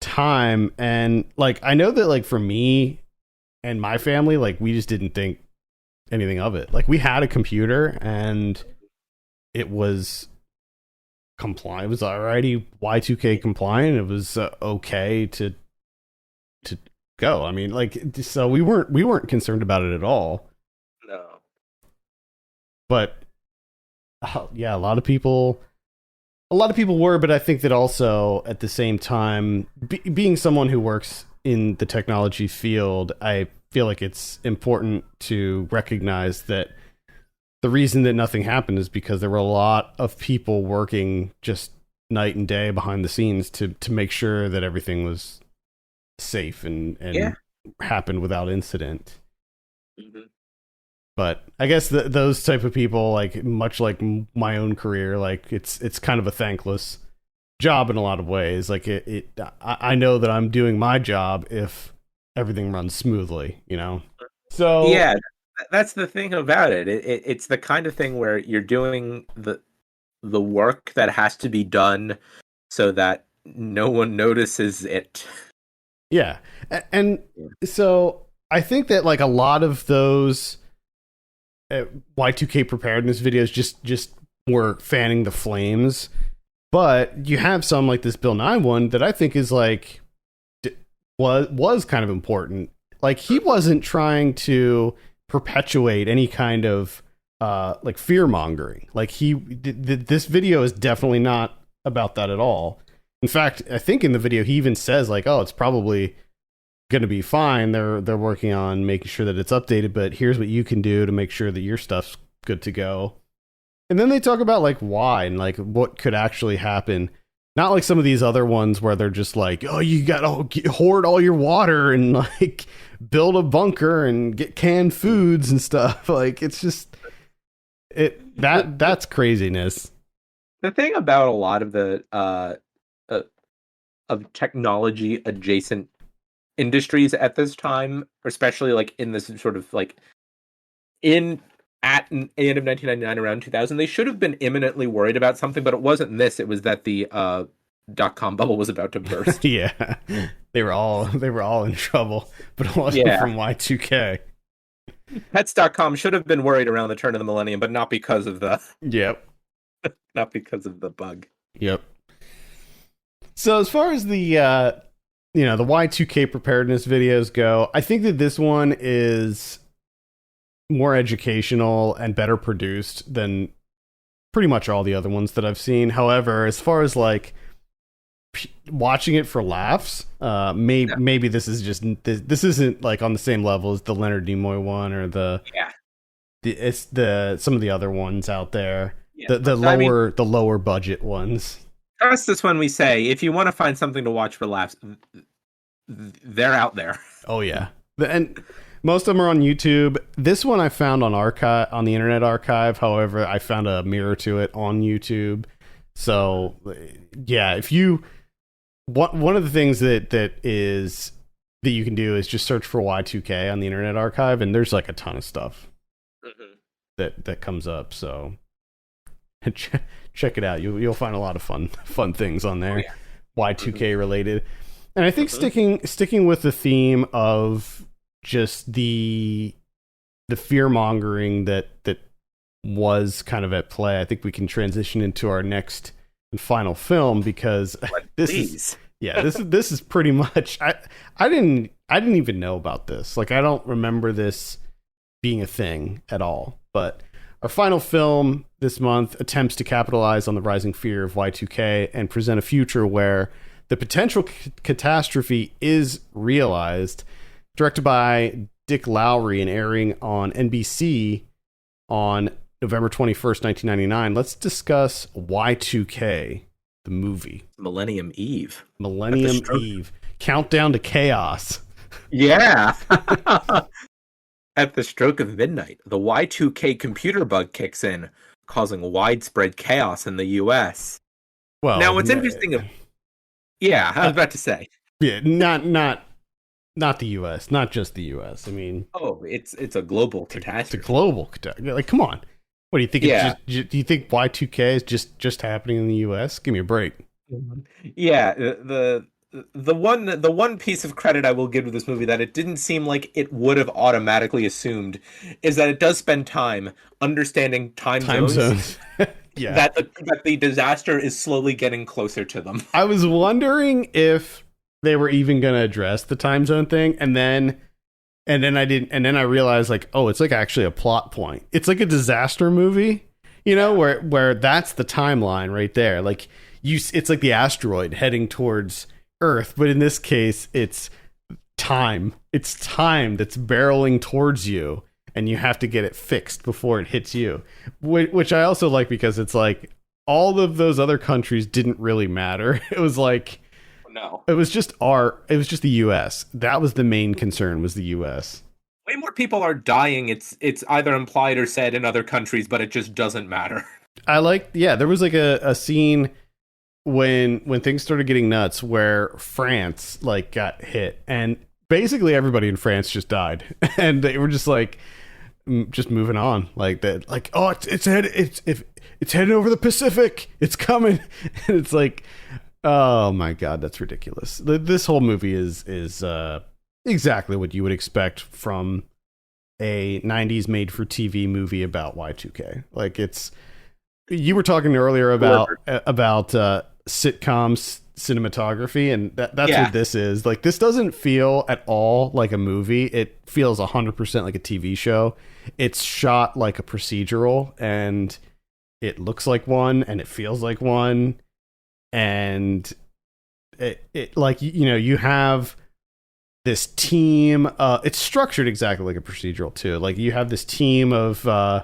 time. And, like, I know that, like, for me and my family, like, we just didn't think anything of it. Like, we had a computer and it was compliant. It was already Y2K compliant. It was okay to go. I mean, like, so we weren't concerned about it at all. No. But yeah, a lot of people were, but I think that also at the same time, being someone who works in the technology field, I feel like it's important to recognize that the reason that nothing happened is because there were a lot of people working just night and day behind the scenes to make sure that everything was safe and happened without incident. Mm-hmm. But I guess those type of people, like, much like my own career, like, it's kind of a thankless job in a lot of ways. Like, I know that I'm doing my job if everything runs smoothly, you know? So yeah, That's the thing about it. It's the kind of thing where you're doing the work that has to be done so that no one notices it. Yeah. And so I think that like a lot of those Y2K preparedness videos just were fanning the flames. But you have some like this Bill Nye one that I think is like was kind of important. Like he wasn't trying to perpetuate any kind of like fear mongering. Like this video is definitely not about that at all. In fact, I think in the video he even says like, "Oh, it's probably going to be fine. They're working on making sure that it's updated, but here's what you can do to make sure that your stuff's good to go." And then they talk about like why and like what could actually happen. Not like some of these other ones where they're just like, "Oh, you got to hoard all your water and like build a bunker and get canned foods and stuff." Like it's just that's craziness. The thing about a lot of the of technology adjacent industries at this time, especially like in this sort of like at the end of 1999, around 2000, they should have been imminently worried about something, but it wasn't this. It was that the .com bubble was about to burst. Yeah, they were all in trouble, but it wasn't from Y2K. Pets.com should have been worried around the turn of the millennium, but not because of the not because of the bug. Yep. So as far as the the Y2K preparedness videos go, I think that this one is more educational and better produced than pretty much all the other ones that I've seen. However, as far as like watching it for laughs, maybe this is just this isn't like on the same level as the Leonard Nimoy one or it's some of the other ones out there. Yeah. The lower budget ones. Trust us when we say if you want to find something to watch for laughs, they're out there. Oh yeah, and most of them are on YouTube. This one I found on the Internet Archive. However, I found a mirror to it on YouTube. So yeah, if you one of the things that you can do is just search for Y2K on the Internet Archive, and there's like a ton of stuff that comes up. So check it out. You'll find a lot of fun things on there, Y2K related. And I think sticking with the theme of just the fear mongering that was kind of at play, I think we can transition into our next and final film, because this is pretty much I didn't even know about this. Like I don't remember this being a thing at all. But our final film this month attempts to capitalize on the rising fear of Y2K and present a future where the potential catastrophe is realized. Directed by Dick Lowry and airing on NBC on November 21st, 1999. Let's discuss Y2K, the movie. Millennium Eve. Countdown to chaos. Yeah. At the stroke of midnight, the Y2K computer bug kicks in, causing widespread chaos in the U.S. Well, now what's interesting... Yeah, I was about to say. Yeah, not the U.S., not just the U.S. I mean, it's a global catastrophe. It's a global catastrophe. Like, come on. What do you think? Yeah. Do you think Y2K is just happening in the U.S.? Give me a break. Yeah, the one piece of credit I will give to this movie that it didn't seem like it would have automatically assumed is that it does spend time understanding time zones. Yeah, that the disaster is slowly getting closer to them. I was wondering if they were even going to address the time zone thing, and then I realized like, oh, it's like actually a plot point. It's like a disaster movie, where that's the timeline right there. Like it's like the asteroid heading towards Earth, but in this case, it's time. It's time that's barreling towards you, and you have to get it fixed before it hits you. Which I also like, because it's like all of those other countries didn't really matter. It was like, no, it was just the US. That was the main concern, was the US. Way more people are dying. It's either implied or said in other countries, but it just doesn't matter. There was like a scene when things started getting nuts where France like got hit, and basically everybody in France just died. And they were just like, just moving on like that. Like, oh, it's heading over the Pacific. It's coming. And it's like, oh my God, that's ridiculous. This whole movie is exactly what you would expect from a 90s made for TV movie about Y2K. Like, you were talking earlier about sitcoms cinematography, and that's what this is. Like, this doesn't feel at all like a movie. It feels 100% like a TV show. It's shot like a procedural, and it looks like one, and it feels like one. And it like, you have this team, it's structured exactly like a procedural too. Like, you have this team of I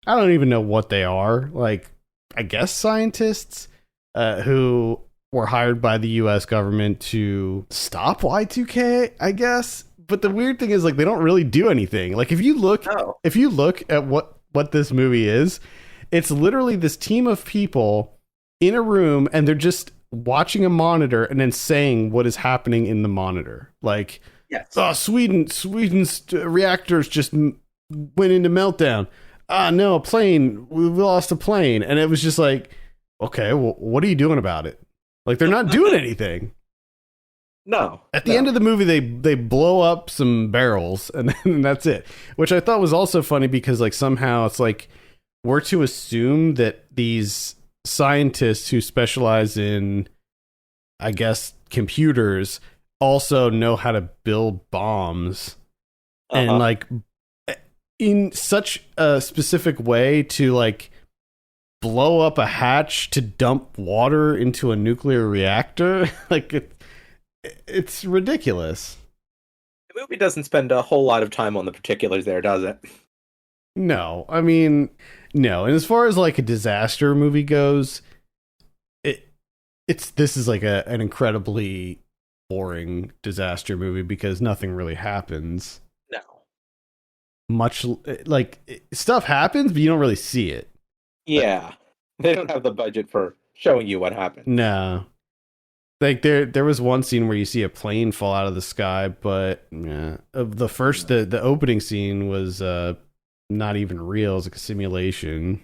don't even know what they are, like, I guess scientists who were hired by the US government to stop Y2K, I guess. But the weird thing is, like, they don't really do anything. Like, if you look at what this movie is, it's literally this team of people in a room, and they're just watching a monitor and then saying what is happening in the monitor. Like, Sweden's reactors just went into meltdown. No, a plane. We lost a plane. And it was just like, okay, well, what are you doing about it? Like, they're not doing anything. No. At the end of the movie, they blow up some barrels, and then that's it. Which I thought was also funny because, like, somehow it's like we're to assume that these scientists who specialize in, I guess, computers also know how to build bombs, and like in such a specific way to like blow up a hatch to dump water into a nuclear reactor. Like, it's ridiculous. The movie doesn't spend a whole lot of time on the particulars there, does it? No, I mean, no. And as far as like a disaster movie goes, this is like an incredibly boring disaster movie because nothing really happens. No. Much like stuff happens, but you don't really see it. Yeah. They don't have the budget for showing you what happened. No. Like, there was one scene where you see a plane fall out of the sky, but yeah, the opening scene was not even real. It's like a simulation.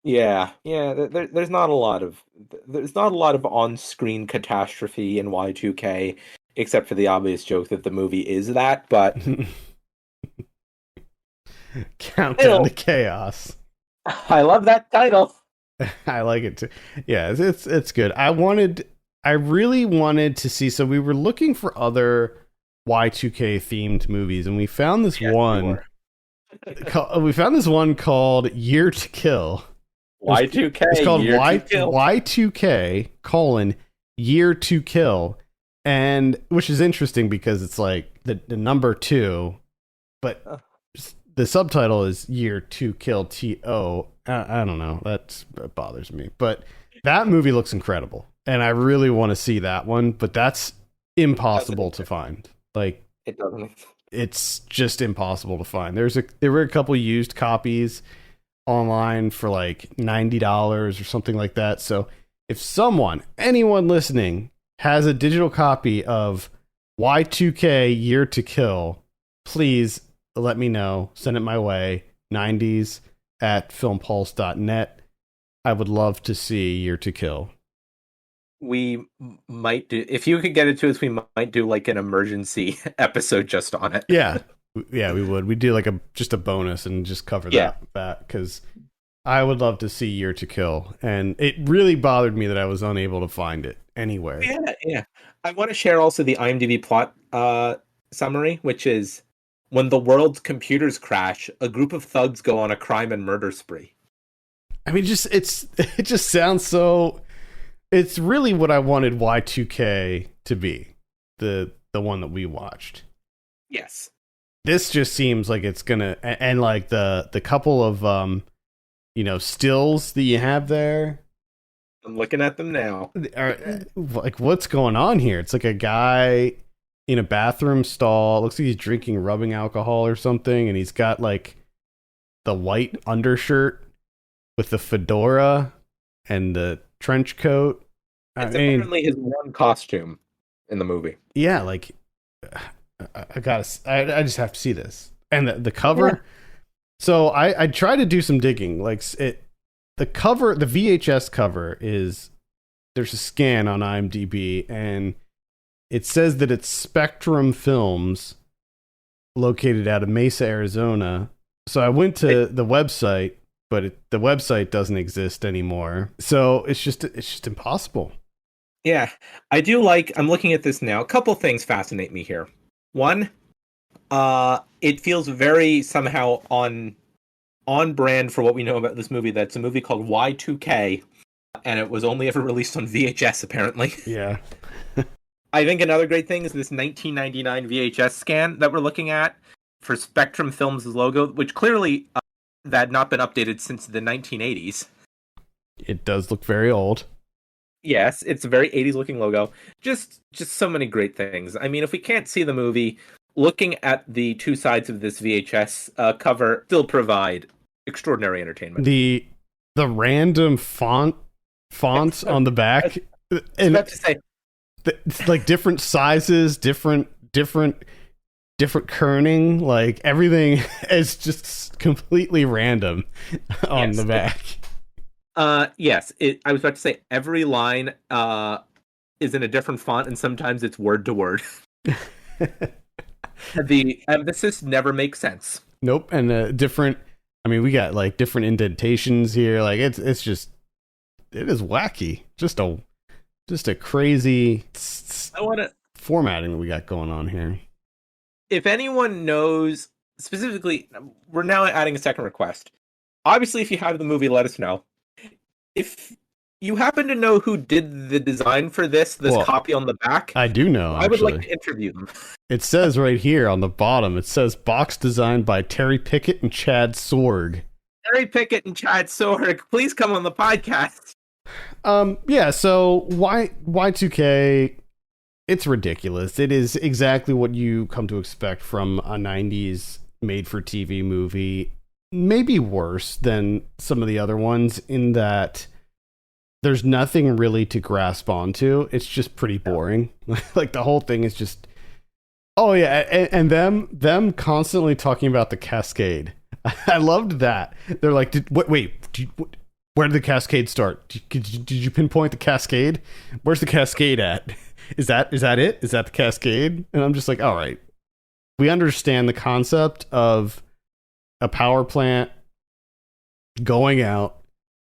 Yeah. There's not a lot of on-screen catastrophe in Y2K, except for the obvious joke that the movie is that. But Countdown to Chaos. I love that title. I like it too. Yeah, it's good. I really wanted to see. So we were looking for other Y2K themed movies, and we found this one. We found this one called Year to Kill. Y2K. It's called Y2K: Year to Kill, and which is interesting because it's like the number 2, but the subtitle is Year to Kill TO. I don't know. That bothers me, but that movie looks incredible, and I really want to see that one. But that's impossible to find. Like, it doesn't. It's just impossible to find. There were a couple used copies online for like $90 or something like that. So if anyone listening has a digital copy of Y2K Year to Kill, please let me know. Send it my way. 90s at filmpulse.net. I would love to see Year to Kill. We might do, if you could get it to us, we might do like an emergency episode just on it. Yeah, we would. We'd do like just a bonus and just cover that because I would love to see Year to Kill, and it really bothered me that I was unable to find it anywhere. Yeah. I want to share also the IMDb plot summary, which is: when the world's computers crash, a group of thugs go on a crime and murder spree. I mean, it just sounds so. It's really what I wanted Y2K to be, the one that we watched. Yes. This just seems like it's gonna, and like the couple of stills that you have there. I'm looking at them now. Like, what's going on here? It's like a guy in a bathroom stall. It looks like he's drinking rubbing alcohol or something, and he's got like the white undershirt with the fedora and the trench coat. It's apparently his one costume in the movie. Yeah, like I just have to see this. And the cover, So I tried to do some digging. Like the cover, the VHS cover is, there's a scan on IMDb, and it says that it's Spectrum Films, located out of Mesa, Arizona. So I went to the website, but the website doesn't exist anymore. So it's just impossible. Yeah, I do I'm looking at this now. A couple things fascinate me here. One, it feels very somehow on brand for what we know about this movie. That's a movie called Y2K, and it was only ever released on VHS, apparently. Yeah. I think another great thing is this 1999 VHS scan that we're looking at for Spectrum Films' logo, which clearly that had not been updated since the 1980s. It does look very old. Yes, it's a very 80s looking logo. Just so many great things. I mean, if we can't see the movie, looking at the two sides of this VHS cover still provide extraordinary entertainment. The random fonts on the back, I was about to say, it's like different sizes, different kerning, like everything is just completely random on the back. Yes, I was about to say every line is in a different font, and sometimes it's word to word. The emphasis never makes sense. Nope, and different. I mean, we got like different indentations here. Like it is wacky. Just a crazy formatting that we got going on here. If anyone knows specifically, we're now adding a second request. Obviously, if you have the movie, let us know. If you happen to know who did the design for this copy on the back, I do know. I would like to interview them. It says right here on the bottom, it says box designed by Terry Pickett and Chad Sorg. Terry Pickett and Chad Sorg, please come on the podcast. Yeah, so Y2K, it's ridiculous. It is exactly what you come to expect from a 90s made-for-TV movie. Maybe worse than some of the other ones in that there's nothing really to grasp onto. It's just pretty boring. Like the whole thing is just, oh yeah, and them constantly talking about the Cascade. I loved that. They're like, where did the Cascade start? Did you pinpoint the Cascade? Where's the Cascade at? Is that it? Is that the Cascade? And I'm just like, all right, we understand the concept of a power plant going out,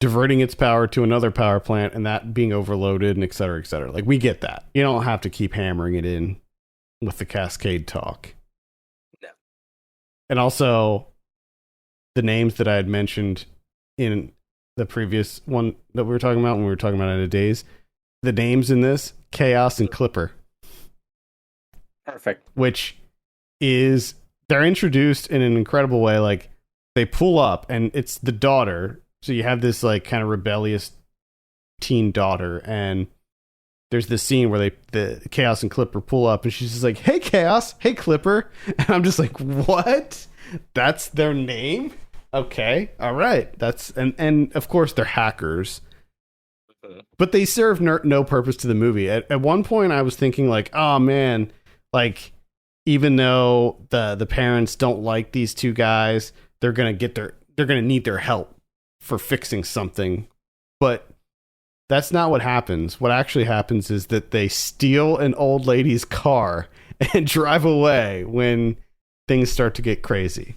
diverting its power to another power plant, and that being overloaded, and et cetera, et cetera. Like, we get that. You don't have to keep hammering it in with the Cascade talk. No. And also, the names that I had mentioned in the previous one that we were talking about when we were talking about End of Days, the names in this, Chaos and Clipper. Perfect. Which is, they're introduced in an incredible way. Like, they pull up and it's the daughter. So you have this like kind of rebellious teen daughter, and there's this scene where the Chaos and Clipper pull up, and she's just like, "Hey Chaos, hey Clipper," and I'm just like, "What? That's their name? Okay, all right." That's and of course they're hackers, but they serve no purpose to the movie. At one point, I was thinking like, "Oh man, like." Even though the parents don't like these two guys, they're gonna need their help for fixing something. But that's not what happens. What actually happens is that they steal an old lady's car and drive away when things start to get crazy.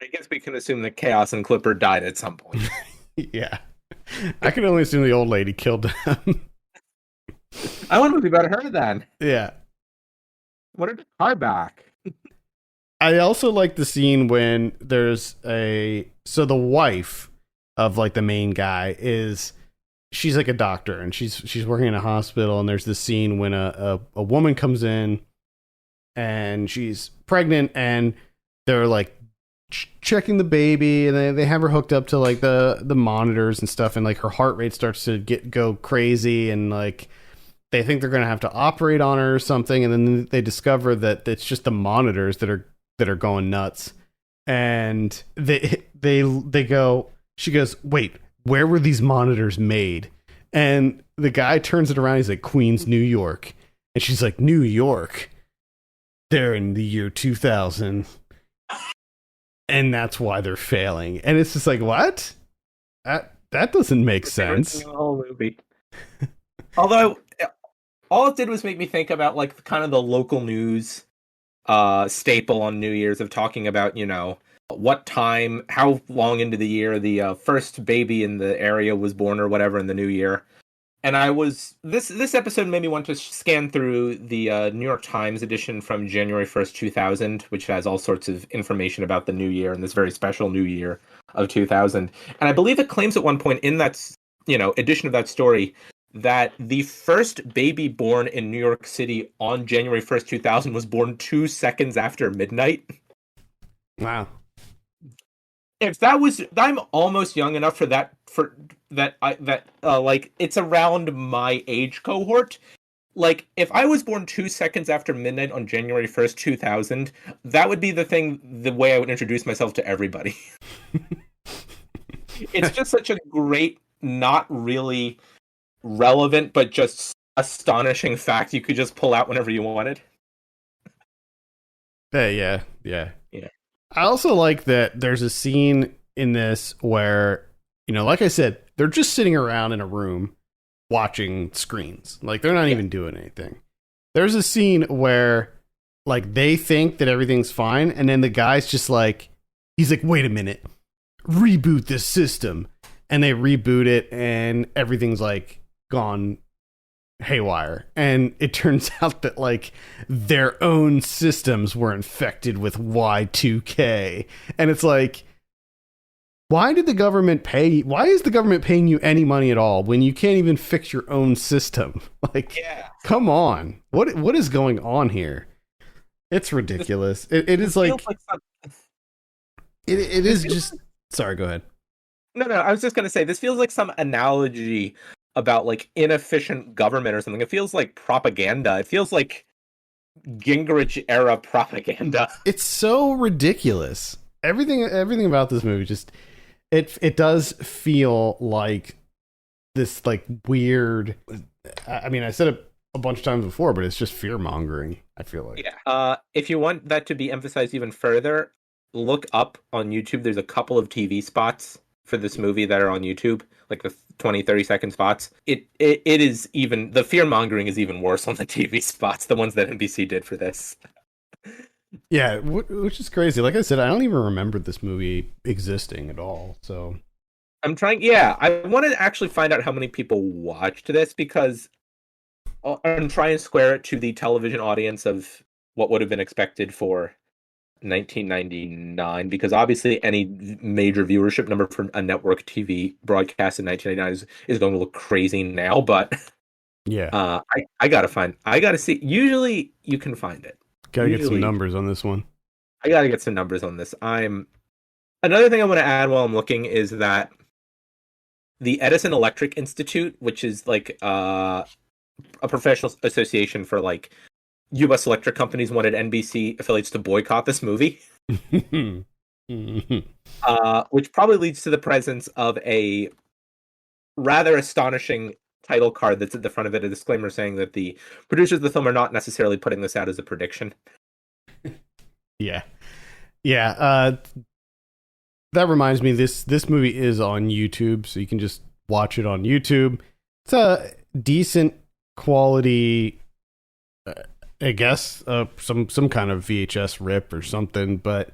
I guess we can assume that Chaos and Clipper died at some point. Yeah. I can only assume the old lady killed them. I want a movie about her then. Yeah. What a car back. I also like the scene when there's so the wife of like the main guy she's like a doctor, and she's working in a hospital, and there's this scene when a woman comes in and she's pregnant, and they're like checking the baby, and they have her hooked up to like the monitors and stuff, and like her heart rate starts to go crazy, and like they think they're going to have to operate on her or something, and then they discover that it's just the monitors that are going nuts. And she goes, "Wait, where were these monitors made?" And the guy turns it around, he's like, "Queens, New York." And she's like, "New York? They're in the year 2000. and that's why they're failing. And it's just like, what? That doesn't make sense. The whole movie. Although, all it did was make me think about like kind of the local news staple on New Year's of talking about, what time, how long into the year the first baby in the area was born or whatever in the new year. And this episode made me want to scan through the New York Times edition from January 1st, 2000, which has all sorts of information about the new year and this very special new year of 2000. And I believe it claims at one point in that, edition of that story that the first baby born in New York City on January 1st, 2000 was born 2 seconds after midnight. Wow. I'm almost young enough for that, like, it's around my age cohort. Like, if I was born 2 seconds after midnight on January 1st, 2000, that would be the way I would introduce myself to everybody. It's just such a great, not really relevant, but just astonishing fact you could just pull out whenever you wanted. Yeah. I also like that there's a scene in this where, like I said, they're just sitting around in a room watching screens. Like, they're not even doing anything. There's a scene where, like, they think that everything's fine, and then the guy's just like, he's like, wait a minute, reboot this system. And they reboot it, and everything's, like, gone haywire. And it turns out that, like, their own systems were infected with Y2K. And it's like, why is the government paying you any money at all when you can't even fix your own system? Like, come on. What is going on here? It's ridiculous. It is like it is just... Sorry, go ahead. No, I was just going to say, this feels like some analogy about, like, inefficient government or something. It feels like propaganda. It feels like Gingrich-era propaganda. It's so ridiculous. Everything about this movie just... It does feel like this, like, weird... I mean, I said it a bunch of times before, but it's just fear-mongering, I feel like. Yeah. If you want that to be emphasized even further, look up on YouTube. There's a couple of TV spots for this movie that are on YouTube, like the 20-30 second spots. It is even, the fear mongering is even worse on the TV spots, the ones that NBC did for this. Yeah, which is crazy. Like I said, I don't even remember this movie existing at all. So I want to actually find out how many people watched this, because I'm trying to square it to the television audience of what would have been expected for 1999, because obviously any major viewership number for a network TV broadcast in 1999 is going to look crazy now, but I gotta see. Usually you can find it. Gotta get some numbers on this one. I gotta get some numbers on this. Another thing I want to add while I'm looking is that the Edison Electric Institute, which is like a professional association for, like, U.S. electric companies, wanted NBC affiliates to boycott this movie, which probably leads to the presence of a rather astonishing title card that's at the front of it, a disclaimer saying that the producers of the film are not necessarily putting this out as a prediction. Yeah. That reminds me, this movie is on YouTube, so you can just watch it on YouTube. It's a decent quality... I guess some kind of VHS rip or something, but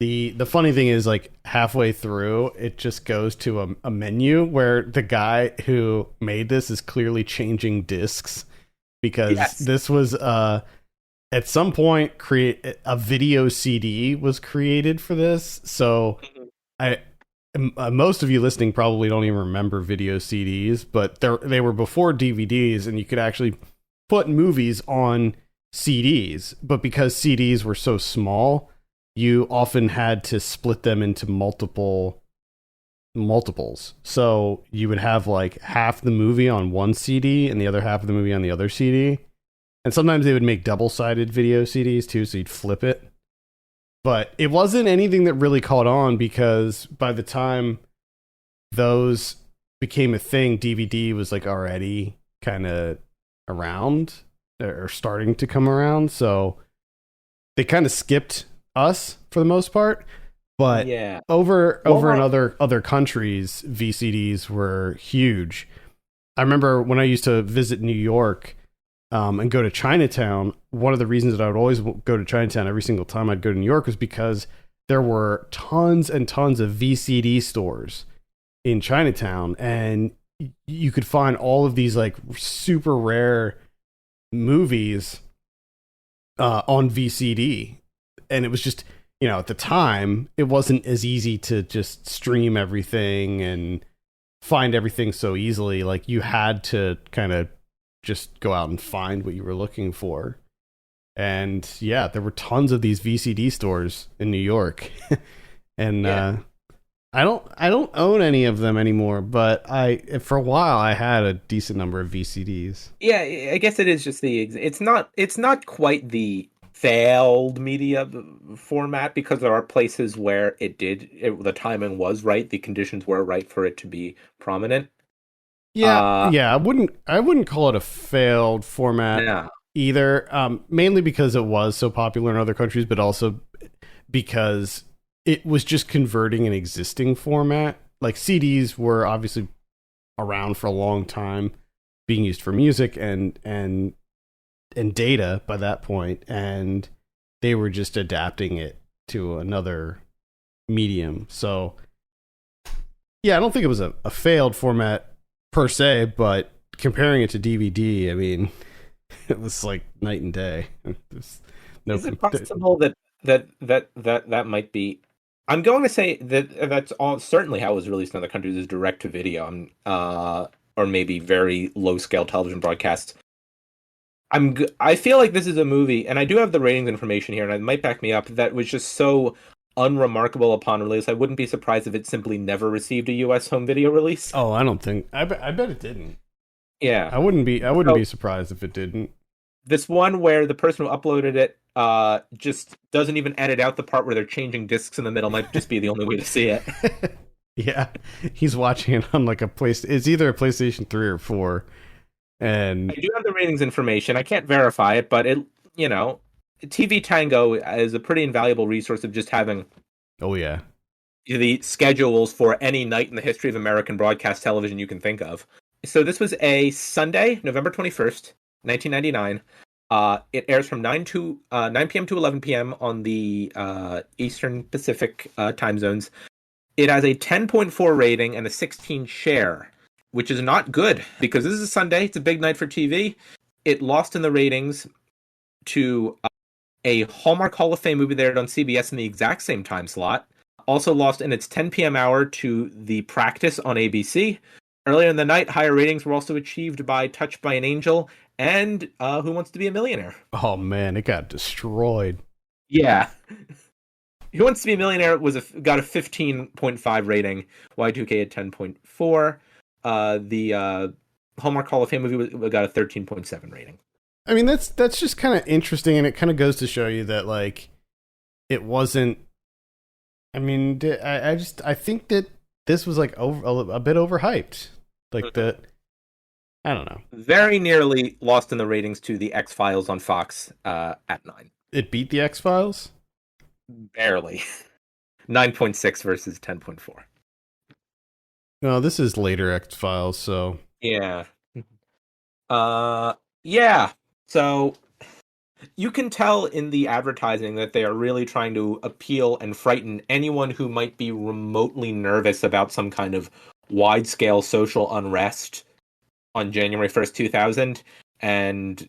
the funny thing is, like, halfway through it just goes to a menu where the guy who made this is clearly changing discs, because this was at some point a video CD was created for this. So most of you listening probably don't even remember video CDs, but they were before DVDs, and you could actually put movies on CDs, but because CDs were so small, you often had to split them into multiples. So you would have, like, half the movie on one CD and the other half of the movie on the other CD. And sometimes they would make double-sided video CDs too, so you'd flip it. But it wasn't anything that really caught on, because by the time those became a thing, DVD was, like, already kind of around, or starting to come around, so they kind of skipped us for the most part. But Yeah. over in other countries, VCDs were huge. I remember when I used to visit New York and go to Chinatown, one of the reasons that I would always go to Chinatown every single time I'd go to New York was because there were tons and tons of VCD stores in Chinatown, and you could find all of these like super rare movies on VCD. And it was just, at the time, it wasn't as easy to just stream everything and find everything so easily. Like, you had to kind of just go out and find what you were looking for. And yeah, there were tons of these VCD stores in New York. And I don't own any of them anymore, but for a while I had a decent number of VCDs. Yeah, I guess it is just it's not quite the failed media format, because there are places where the timing was right, the conditions were right for it to be prominent. I wouldn't call it a failed format either, mainly because it was so popular in other countries, but also because it was just converting an existing format. Like, CDs were obviously around for a long time, being used for music and data by that point, and they were just adapting it to another medium. So yeah, I don't think it was a failed format per se, but comparing it to DVD, I mean, it was like night and day. Is it possible that might be? I'm going to say that's all. Certainly, how it was released in other countries is direct to video, or maybe very low scale television broadcasts. I feel like this is a movie, and I do have the ratings information here, and it might back me up, that was just so unremarkable upon release. I wouldn't be surprised if it simply never received a U.S. home video release. Oh, I don't think. I bet it didn't. Yeah, I wouldn't be surprised if it didn't. This one where the person who uploaded it just doesn't even edit out the part where they're changing discs in the middle might just be the only way to see it. Yeah, he's watching it on like it's either a PlayStation 3 or 4. And I do have the ratings information. I can't verify it, but TV Tango is a pretty invaluable resource of just having the schedules for any night in the history of American broadcast television you can think of. So this was a Sunday, November 21st, 1999. It airs from 9 p.m. to 11 p.m. on the Eastern Pacific time zones. It has a 10.4 rating and a 16 share, which is not good, because this is a Sunday. It's a big night for TV. It lost in the ratings to a Hallmark Hall of Fame movie that aired on CBS in the exact same time slot. Also lost in its 10 p.m. hour to The Practice on ABC. Earlier in the night, higher ratings were also achieved by Touched by an Angel and Who Wants to Be a Millionaire. Oh man, it got destroyed. Yeah. Who Wants to Be a Millionaire got a 15.5 rating. Y2K at 10.4. The Hallmark Hall of Fame movie got a 13.7 rating. I mean, that's just kind of interesting, and it kind of goes to show you that, like, it wasn't. I mean, I think that this was like a bit overhyped. Like I don't know. Very nearly lost in the ratings to the X-Files on Fox at 9. It beat the X-Files? Barely. 9.6 versus 10.4. No, this is later X-Files, so... Yeah. Yeah. So, you can tell in the advertising that they are really trying to appeal and frighten anyone who might be remotely nervous about some kind of wide-scale social unrest on January 1st, 2000. And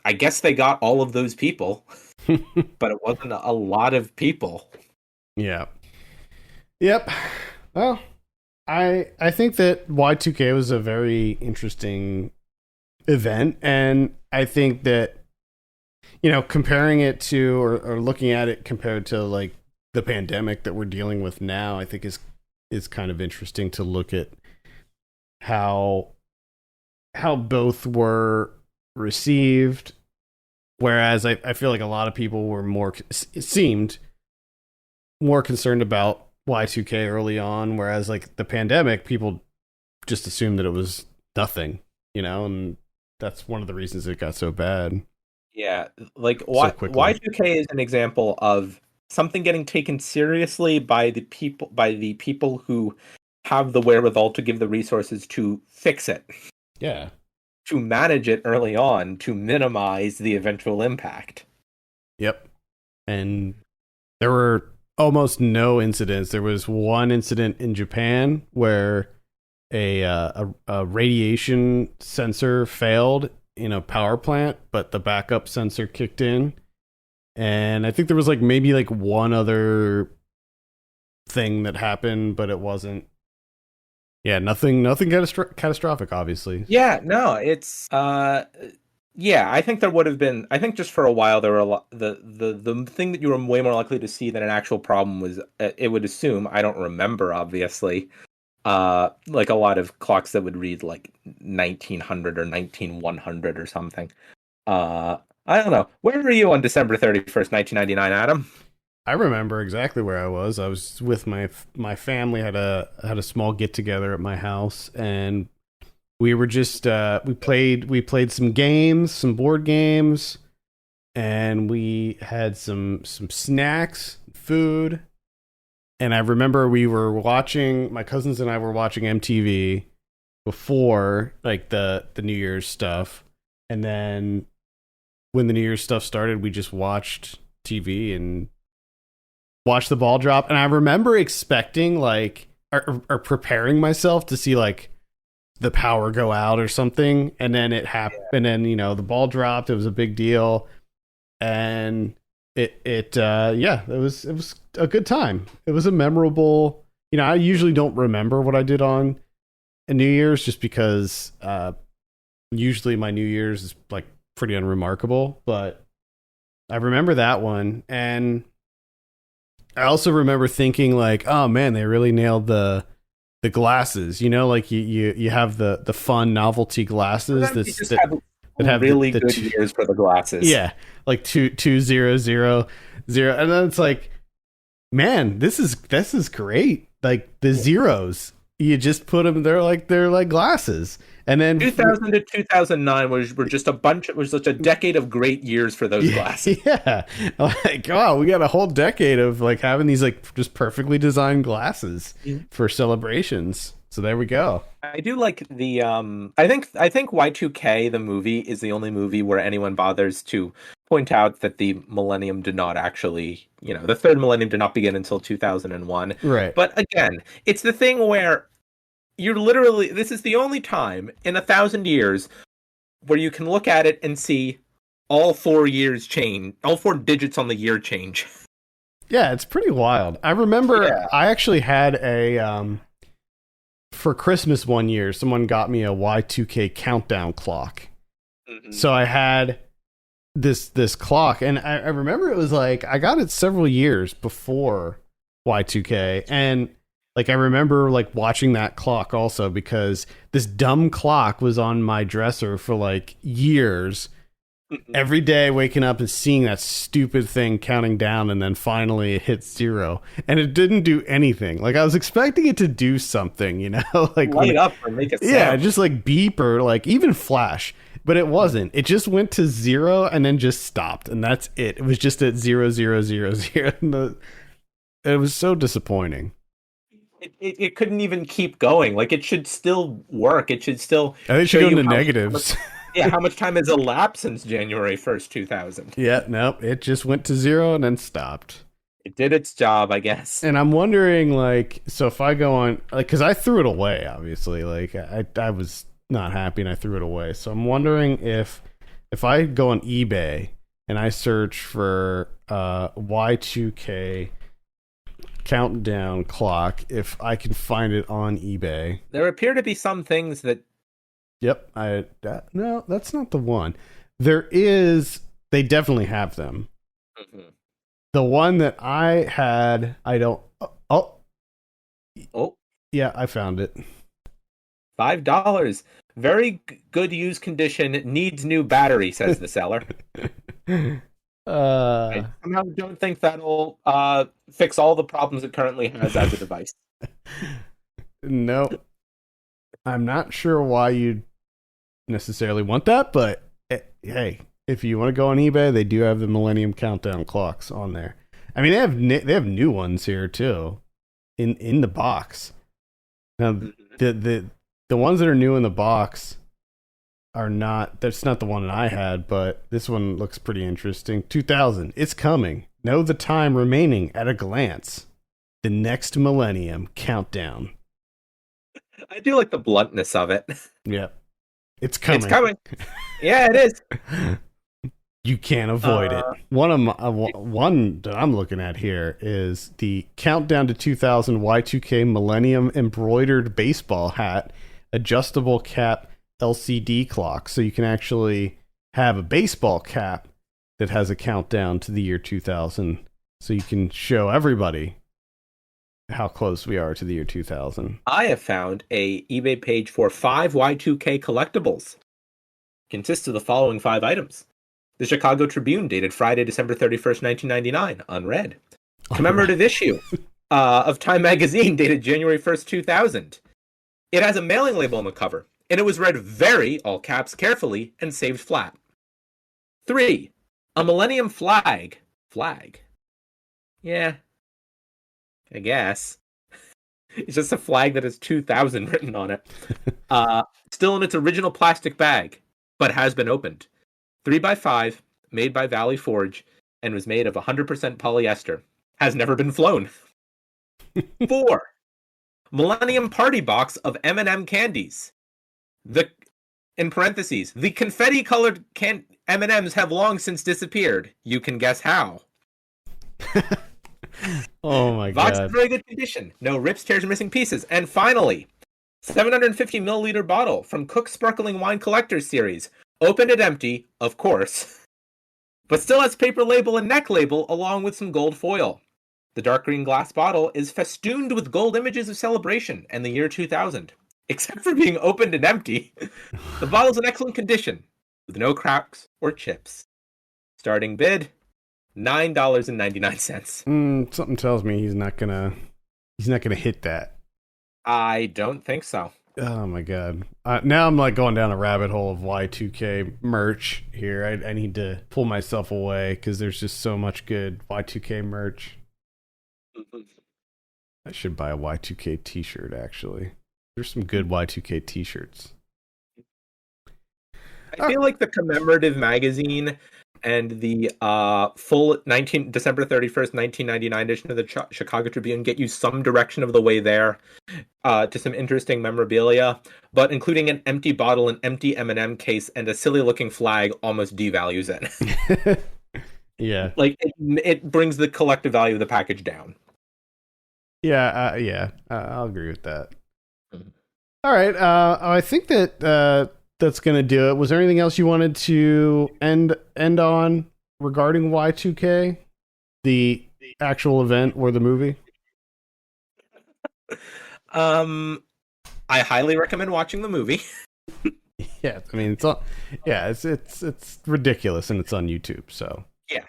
I guess they got all of those people, but it wasn't a lot of people. Yeah. Yep. Well... I think that Y2K was a very interesting event, and I think that, comparing it to or looking at it compared to like the pandemic that we're dealing with now, I think is kind of interesting to look at how both were received. Whereas I feel like a lot of people were seemed more concerned about Y2K early on, whereas like the pandemic, people just assumed that it was nothing, and that's one of the reasons it got so bad. Yeah, like so quickly. Y2K is an example of something getting taken seriously by the people who have the wherewithal to give the resources to fix it. Yeah. To manage it early on to minimize the eventual impact. Yep. And there were almost no incidents. There was one incident in Japan where a radiation sensor failed in a power plant, but the backup sensor kicked in. And I think there was maybe one other thing that happened, but it wasn't. Yeah, nothing catastrophic, obviously. Yeah, no, it's yeah, I think there would have been. I think just for a while there were a lot. The thing that you were way more likely to see than an actual problem was it would assume. I don't remember, obviously. Like a lot of clocks that would read 1900 or 19100 or something. I don't know. Where were you on December 31st, 1999, Adam? I remember exactly where I was. I was with my family. Had a small get together at my house, and we were just we played some games, some board games, and we had some snacks, food. And I remember my cousins and I were watching MTV before the New Year's stuff, and then when the New Year's stuff started, we just watched TV and watched the ball drop. And I remember expecting or preparing myself to see the power go out or something, and then it happened. And then the ball dropped. It was a big deal, and it was a good time. It was a memorable. I usually don't remember what I did on a New Year's just because usually my New Year's is pretty unremarkable, but I remember that one. And I also remember thinking oh man, they really nailed the glasses. You have the fun novelty glasses that have really the good years for the glasses. Yeah, 2000, and then it's man, this is great. The zeros, you just put them. They're like glasses. And then 2000 to 2009 were just it was such a decade of great years for those glasses. Yeah. Wow, we got a whole decade of having these just perfectly designed glasses for celebrations. So there we go. I do like the I think Y2K, the movie, is the only movie where anyone bothers to point out that the millennium did not actually, the third millennium did not begin until 2001. Right. But again, it's the thing where this is the only time in 1,000 years where you can look at it and see all 4 years change, all 4 digits on the year change. Yeah, it's pretty wild. I remember I actually had for Christmas one year, someone got me a Y2K countdown clock. Mm-hmm. So I had this clock, and I remember it was I got it several years before Y2K, and I remember watching that clock also because this dumb clock was on my dresser for years. Every day waking up and seeing that stupid thing counting down, and then finally it hit 0, and it didn't do anything. I was expecting it to do something, light up or make a sound. Yeah, just beep or even flash, but it wasn't. It just went to 0 and then just stopped, and that's it. It was just at 0000. It was so disappointing. It couldn't even keep going. It should still work. It should still. I think it should go into negatives. Yeah, how much time has elapsed since January 1st, 2000? Yeah, no, it just went to 0 and then stopped. It did its job, I guess. And I'm wondering, so if I go on, because I threw it away, obviously. I was not happy and I threw it away. So I'm wondering if I go on eBay and I search for Y2K countdown clock, if I can find it on eBay. There appear to be some things that. Yep, no, that's not the one. There is. They definitely have them. Mm-hmm. The one that I had, I don't. Oh, yeah, I found it. $5. Very good used condition. Needs new battery, says the seller. I somehow don't think that'll fix all the problems it currently has as a device. No, I'm not sure why you'd necessarily want that, but hey, if you want to go on eBay, they do have the Millennium Countdown clocks on there. I mean, they have new ones here too, in the box. Now, the ones that are new in the box are not. That's not the one I had, but this one looks pretty interesting. 2000. It's coming. Know the time remaining at a glance. The next millennium countdown. I do like the bluntness of it. Yeah, it's coming. It's coming. Yeah, it is. You can't avoid it. One that I'm looking at here is the Countdown to 2000 Y2K Millennium embroidered baseball hat, adjustable cap LCD clock. So you can actually have a baseball cap that has a countdown to the year 2000. So you can show everybody how close we are to the year 2000. I have found a eBay page for 5 Y2K collectibles. Consists of the following 5 items. The Chicago Tribune, dated Friday, December 31st, 1999, unread. Commemorative issue of Time magazine, dated January 1st, 2000. It has a mailing label on the cover, and it was read very, all caps, carefully, and saved flat. 3. A Millennium flag. Flag? Yeah, I guess. It's just a flag that has 2000 written on it. Still in its original plastic bag, but has been opened. 3x5, made by Valley Forge, and was made of 100% polyester. Has never been flown. 4. Millennium Party Box of M&M candies. In parentheses, the confetti-colored M&Ms have long since disappeared. You can guess how. Oh my Box god. in very good condition. No rips, tears, or missing pieces. And finally, 750 milliliter bottle from Cook's Sparkling Wine Collectors Series. Opened and empty, of course, but still has paper label and neck label along with some gold foil. The dark green glass bottle is festooned with gold images of celebration and the year 2000. Except for being opened and empty, the bottle's in excellent condition, with no cracks or chips. Starting bid, $9.99. Something tells me he's not gonna hit that. I don't think so. Oh my god. Now I'm like going down a rabbit hole of Y2K merch here. I need to pull myself away because there's just so much good Y2K merch. I should buy a Y2K t-shirt, actually. There's some good Y2K t-shirts. I feel like the commemorative magazine and the full December 31st, 1999 edition of the Chicago Tribune get you some direction of the way there to some interesting memorabilia, but including an empty bottle, an empty M&M case, and a silly-looking flag almost devalues it. Yeah. Like, it brings the collective value of the package down. Yeah, I'll agree with that. All right, I think that that's going to do it. Was there anything else you wanted to end on regarding Y2K? The actual event or the movie? I highly recommend watching the movie. Yeah, I mean it's ridiculous and it's on YouTube, so. Yeah.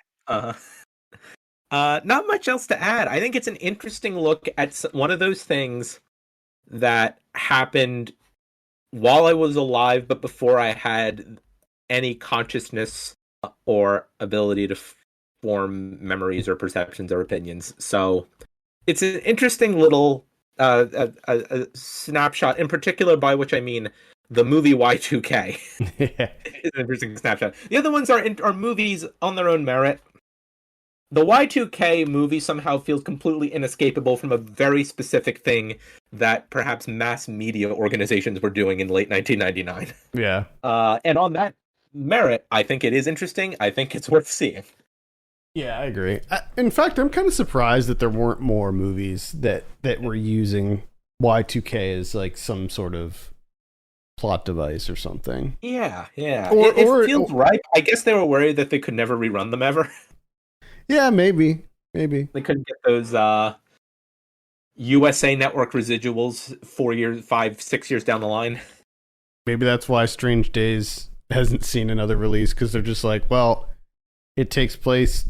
Not much else to add. I think it's an interesting look at one of those things that happened while I was alive, but before I had any consciousness or ability to form memories or perceptions or opinions. So it's an interesting little a snapshot, in particular, by which I mean the movie Y2K. Yeah. It's an interesting snapshot. The other ones are movies on their own merit. The Y2K movie somehow feels completely inescapable from a very specific thing that perhaps mass media organizations were doing in late 1999. Yeah. And on that merit, I think it is interesting. I think it's worth seeing. Yeah, I agree. In fact, I'm kind of surprised that there weren't more movies that were using Y2K as like some sort of plot device or something. Yeah. Or, it feels right. I guess they were worried that they could never rerun them ever. Yeah, maybe. They couldn't get those USA Network residuals 6 years down the line. Maybe that's why Strange Days hasn't seen another release, because they're just like, well, it takes place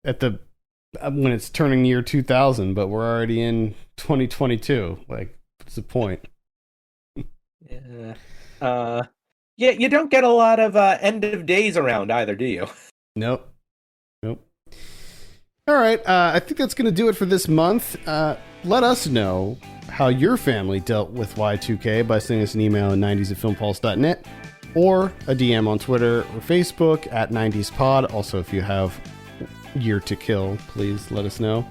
at when it's turning year 2000, but we're already in 2022. Like, what's the point? Yeah. You don't get a lot of end of days around either, do you? Nope. All right, I think that's going to do it for this month. Let us know how your family dealt with Y2K by sending us an email at 90s@filmpulse.net or a DM on Twitter or Facebook at 90spod. Also, if you have Year to Kill, please let us know.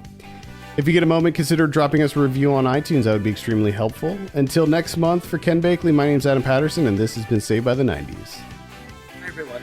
If you get a moment, consider dropping us a review on iTunes. That would be extremely helpful. Until next month, for Ken Bakley, my name's Adam Patterson, and this has been Saved by the 90s. Hi, everyone.